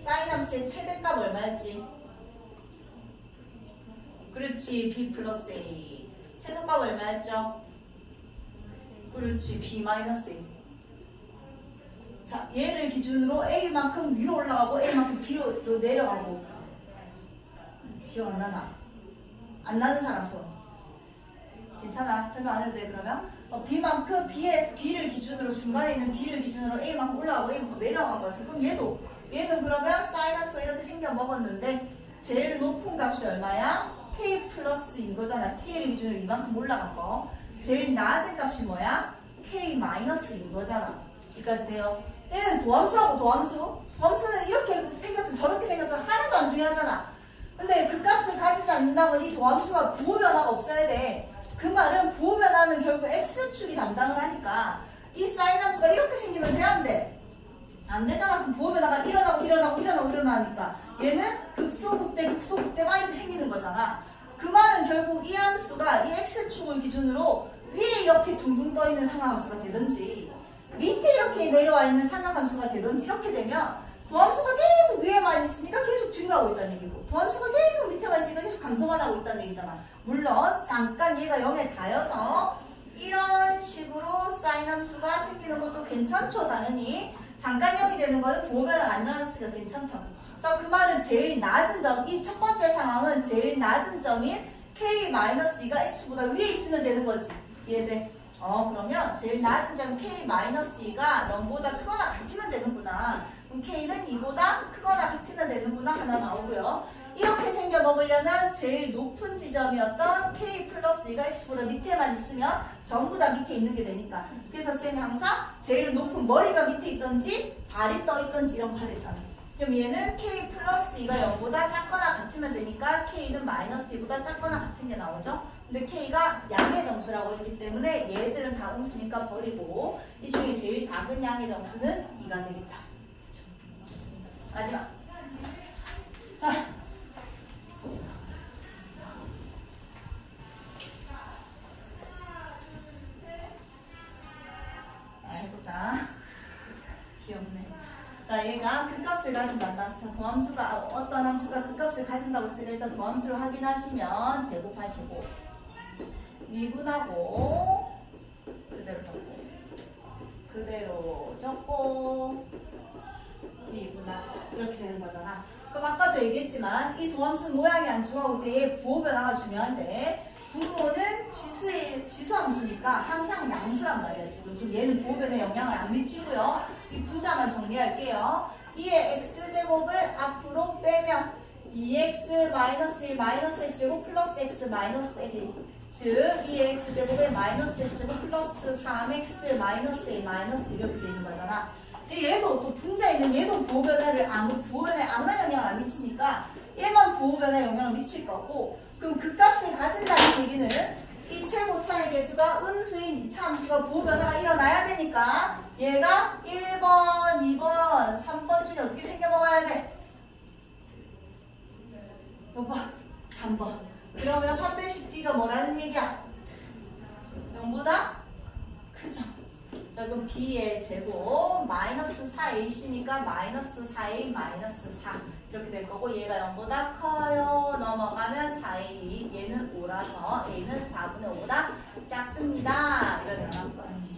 사인함수의 최대값 얼마였지? 그렇지, b 플러스 a. 최소값 얼마였죠? 그렇지, b 마이너스 a. 자, 얘를 기준으로 a만큼 위로 올라가고 a만큼 B로 내려가고. 기억 안 나나? 안 나는 사람 손. 괜찮아? 설명 안 해도 돼, 그러면? b만큼 b를 기준으로 중간에 있는 b를 기준으로 a만큼 올라가고 a만큼 내려간 거였어. 그럼 얘는 그러면 사인함수가 이렇게 생겨 먹었는데 제일 높은 값이 얼마야? k 플러스인 거잖아. k를 기준으로 이만큼 올라간 거. 제일 낮은 값이 뭐야? k 마이너스인 거잖아. 여기까지 돼요. 얘는 도함수라고, 도함수. 도함수는 이렇게 생겼든 저렇게 생겼든 하나도 안 중요하잖아. 근데 그 값을 가지지 않는다면 이 도함수가 부호 변화가 없어야 돼. 그 말은 부호 변화는 결국 x축이 담당을 하니까 이 사인함수가 이렇게 생기면 돼, 안 돼? 안 되잖아. 그럼 부호 변화가 일어나니까 얘는 극소극대 막 이렇게 생기는 거잖아. 그 말은 결국 이 함수가 이 x축을 기준으로 위에 이렇게 둥둥 떠 있는 상하함수가 되든지 밑에 이렇게 내려와 있는 상하함수가 되든지 이렇게 되면 도함수가 계속 위에만 있으니까 계속 증가하고 있다는 얘기고, 도함수가 계속 밑에만 있으니까 계속 감소만 하고 있다는 얘기잖아. 물론 잠깐 얘가 0에 닿여서 이런 식으로 사인함수가 생기는 것도 괜찮죠, 당연히. 잠깐 0이 되는 거는 부호 변화가 안 일어났으니까 괜찮다고. 자, 그 말은 제일 낮은 점, 이 첫 번째 상황은 제일 낮은 점인 k-2가 x보다 위에 있으면 되는 거지. 이해돼? 그러면 제일 낮은 점 k-2가 0보다 크거나 같으면 되는구나. 그럼 k는 2보다 크거나 같으면 되는구나 하나 나오고요. 이렇게 생겨 먹으려면 제일 높은 지점이었던 k 플러스 2가 x보다 밑에만 있으면 전부 다 밑에 있는 게 되니까. 그래서 쌤이 항상 제일 높은 머리가 밑에 있던지 발이 떠 있던지 이런 거 하랬잖아. 그럼 얘는 k 플러스 2가 0보다 작거나 같으면 되니까 k는 마이너스 2보다 작거나 같은 게 나오죠. 근데 k가 양의 정수라고 했기 때문에 얘들은 다 음수니까 버리고 이 중에 제일 작은 양의 정수는 2가 되겠다. 마지막. 자. 해보자. 귀엽네. 자, 얘가 극값을 가진단다. 자, 도함수가 어떤 함수가 극값을 가진다고 했으니까 일단 도함수를 확인하시면 제곱하시고 미분하고 그대로 적고 미분하고 이렇게 되는 거잖아. 그럼 아까도 얘기했지만 이 도함수는 모양이 안 좋아하고 이제 부호 변화가 중요한데 분모는 지수 함수니까 항상 양수란 말이야 지금. 그럼 얘는 부호 변화에 영향을 안 미치고요. 이 분자만 정리할게요. 2의 x제곱을 앞으로 빼면 2x 마이너스 1 마이너스 x제곱 플러스 x 마이너스 1 즉 2의 x제곱에 마이너스 x제곱 플러스 3x 마이너스 a 마이너스 이렇게 되는 거잖아. 얘도 또 분자 있는 얘도 부호 변화에 아무런 영향을 안 미치니까 얘만 부호 변화에 영향을 미칠 거고 그럼 그 값을 가진다는 얘기는 이 최고차의 개수가 음수인 2차 함수가 부호 변화가 일어나야 되니까 얘가 1번, 2번, 3번 중에 어떻게 생겨 먹어야 돼? 몇 번? 3번. 그러면 판별식 D가 뭐라는 얘기야? 0보다 크죠? 자, 그럼 B의 제곱 마이너스 4AC니까 마이너스 4A 마이너스 4 이렇게 될 거고 얘가 0보다 커요. 넘어가면 4A 얘는 5라서 A는 4분의 5보다 작습니다. 이런 거예요.